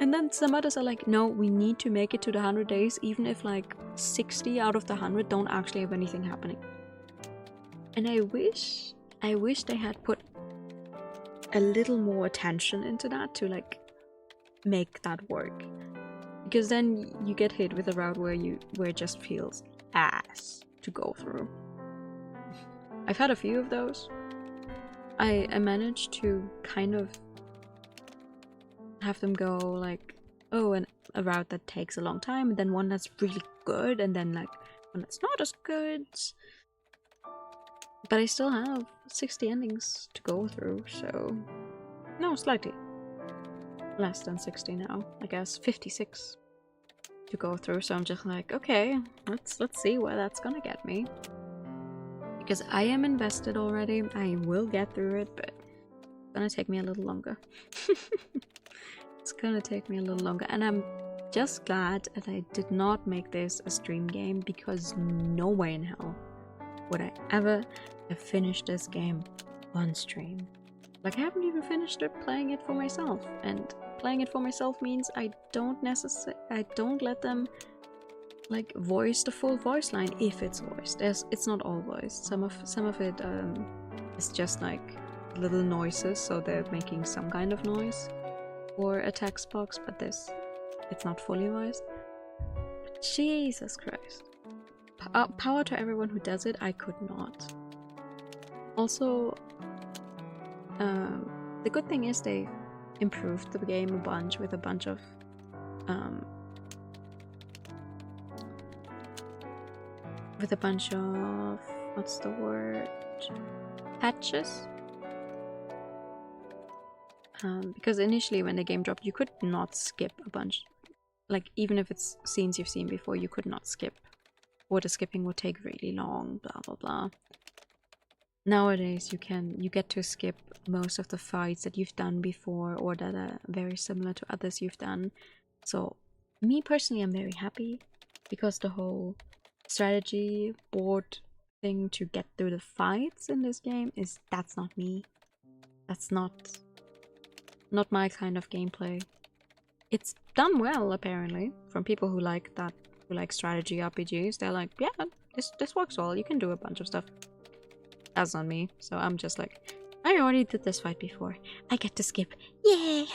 And then some others are like, no, we need to make it to the 100 days, even if like 60 out of the 100 don't actually have anything happening. And I wish they had put a little more attention into that to like make that work. Because then you get hit with a route where it just feels ass to go through. I've had a few of those. I managed to kind of have them go like, oh, and a route that takes a long time, and then one that's really good, and then like one that's not as good. But I still have 60 endings to go through, so no, slightly less than 60 now, I guess 56 to go through. So I'm just like, okay, let's see where that's gonna get me. Because I am invested already. I will get through it, but it's gonna take me a little longer. It's gonna take me a little longer, and I'm just glad that I did not make this a stream game, because no way in hell would I ever have finished this game on stream. Like, I haven't even finished it playing it for myself, and playing it for myself means I don't let them like voice the full voice line if it's voiced. It's not all voiced. Some of it is just like little noises, so they're making some kind of noise for a text box, but it's not fully voiced. But Jesus Christ. Power to everyone who does it. I could not. Also, the good thing is they improved the game a bunch with a bunch of what's the word, patches. Because initially when the game dropped, you could not skip a bunch. Like, even if it's scenes you've seen before, you could not skip, or the skipping would take really long, blah blah blah. Nowadays you get to skip most of the fights that you've done before, or that are very similar to others you've done. So me personally, I'm very happy, because the whole strategy board thing to get through the fights in this game that's not me. That's not my kind of gameplay. It's done well, apparently, from people who like that, who like strategy RPGs. They're like, yeah, this works well, you can do a bunch of stuff. That's not me, so I'm just like, I already did this fight before, I get to skip. Yay!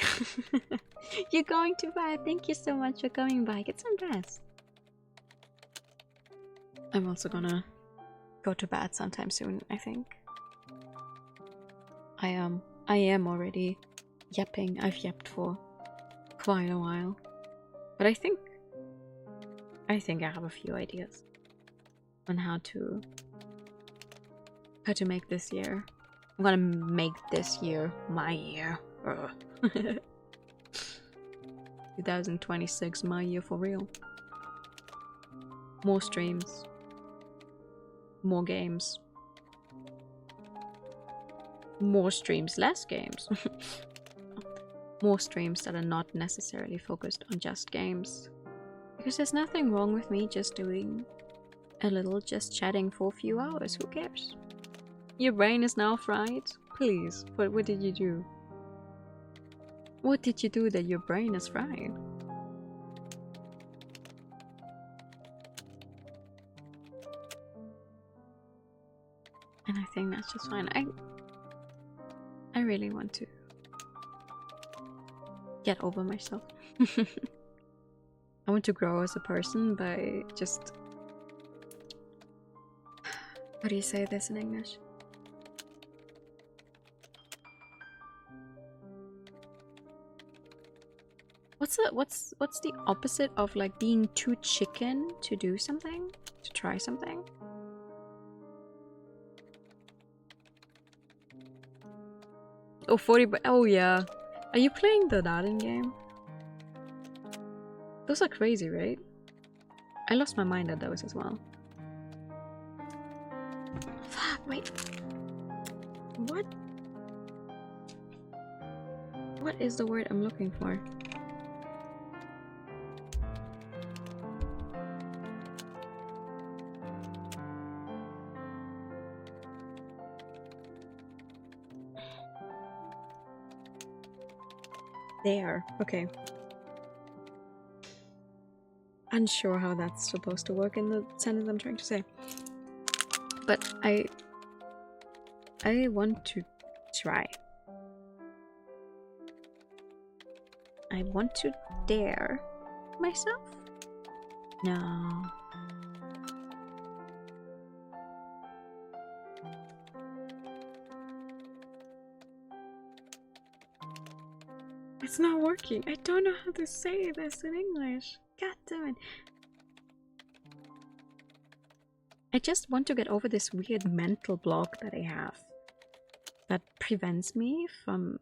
You're going to bed. Thank you so much for coming by. Get some rest. I'm also gonna go to bed sometime soon, I think. I am already yapping. I've yapped for quite a while, but I think I have a few ideas on how to make this year. I'm gonna make this year my year. 2026, my year for real. More streams, more games, more streams, less games. More streams that are not necessarily focused on just games. Because there's nothing wrong with me just doing a little just chatting for a few hours. Who cares? Your brain is now fried? Please, what did you do? What did you do that your brain is fried? And I think that's just fine. I really want to get over myself. I want to grow as a person by just... How do you say this in English? What's the opposite of like being too chicken to do something? To try something? Oh, 40, oh yeah. Are you playing the Darden game? Those are crazy, right? I lost my mind at those as well. Fuck, wait. What? What is the word I'm looking for? There. Okay. Unsure how that's supposed to work in the sentence I'm trying to say. But I want to try. I want to dare myself? No. It's not working. I don't know how to say this in English. God damn it. I just want to get over this weird mental block that I have that prevents me from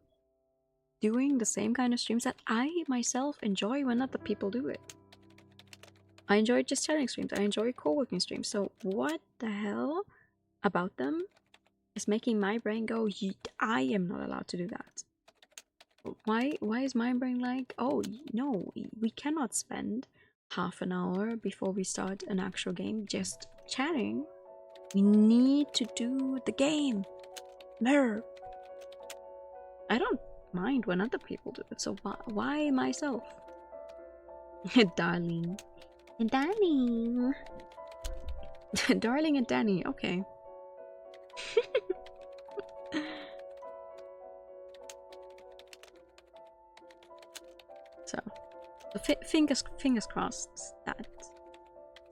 doing the same kind of streams that I myself enjoy when other people do it. I enjoy just chatting streams. I enjoy co-working streams. So what the hell about them is making my brain go, I am not allowed to do that. Why is my brain like, oh no, we cannot spend half an hour before we start an actual game just chatting. We need to do the game. Mer. I don't mind when other people do it, so why myself? Darling. Darling. Darling and Danny, okay. So, fingers crossed that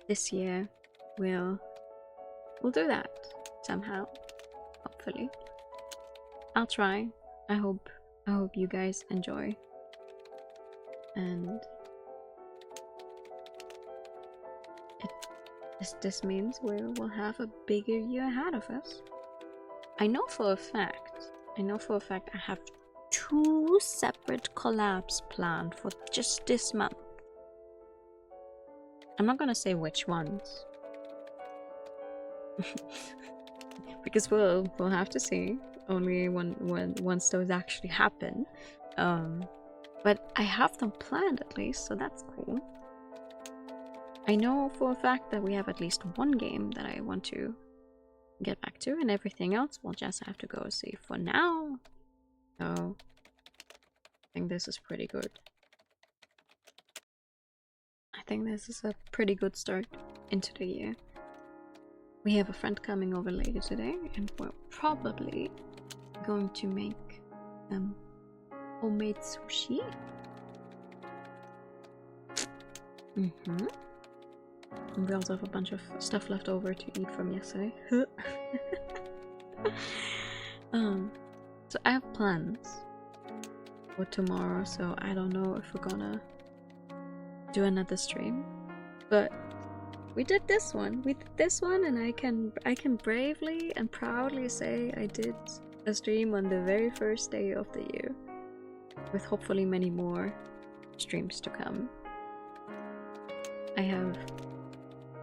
this year we'll do that somehow. Hopefully, I'll try. I hope you guys enjoy, and this means we'll have a bigger year ahead of us. I know for a fact I have 2 separate collabs planned for just this month. I'm not gonna say which ones. Because we'll have to see only once those actually happen. But I have them planned at least, so that's cool. I know for a fact that we have at least one game that I want to get back to, and everything else we'll just have to go see for now. So I think this is pretty good. I think this is a pretty good start into the year. We have a friend coming over later today, and we're probably going to make homemade sushi. And we also have a bunch of stuff left over to eat from yesterday. So I have plans for tomorrow, so I don't know if we're gonna do another stream, but we did this one. And I can bravely and proudly say I did a stream on the very first day of the year, with hopefully many more streams to come. I have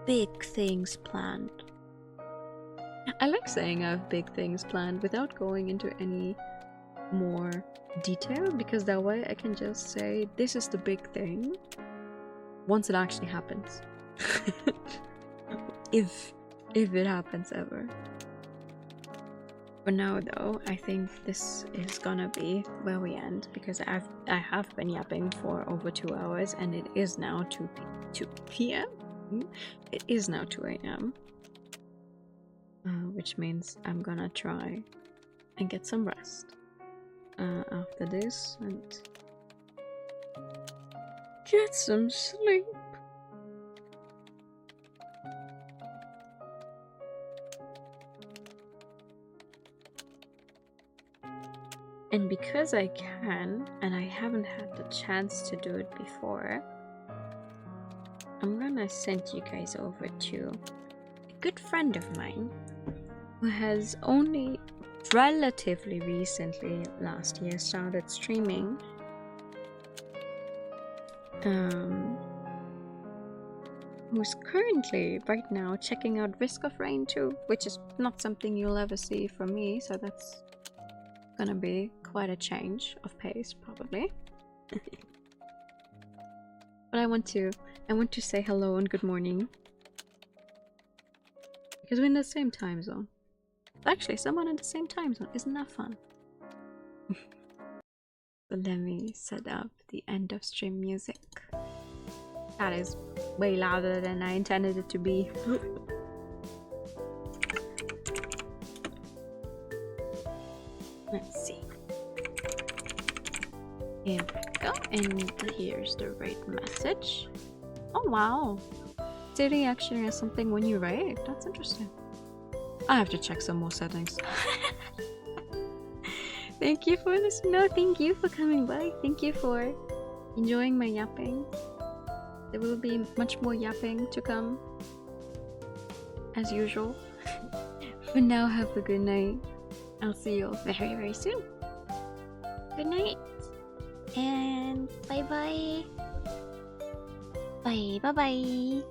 big things planned. I like saying I have big things planned without going into any more detail, because that way I can just say this is the big thing once it actually happens. if it happens ever. For now though, I think this is gonna be where we end, because I have been yapping for over 2 hours, and it is now 2 p.m. It is now 2 a.m. Which means I'm gonna try and get some rest after this and get some sleep. And because I can, and I haven't had the chance to do it before, I'm gonna send you guys over to a good friend of mine who has only relatively recently, last year, started streaming. Who's currently, right now, checking out Risk of Rain 2, which is not something you'll ever see from me, so that's gonna be quite a change of pace, probably. But I want to say hello and good morning, because we're in the same time zone. Actually, someone in the same time zone, isn't that fun? So let me set up the end of stream music. That is way louder than I intended it to be. Let's see. Here we go, and here's the rate message. Oh wow, Siri actually has something when you rate. That's interesting. I have to check some more settings. Thank you for this. No, thank you for coming by. Thank you for enjoying my yapping. There will be much more yapping to come, as usual. For now, have a good night. I'll see you all very, very soon. Good night. And bye-bye. Bye-bye.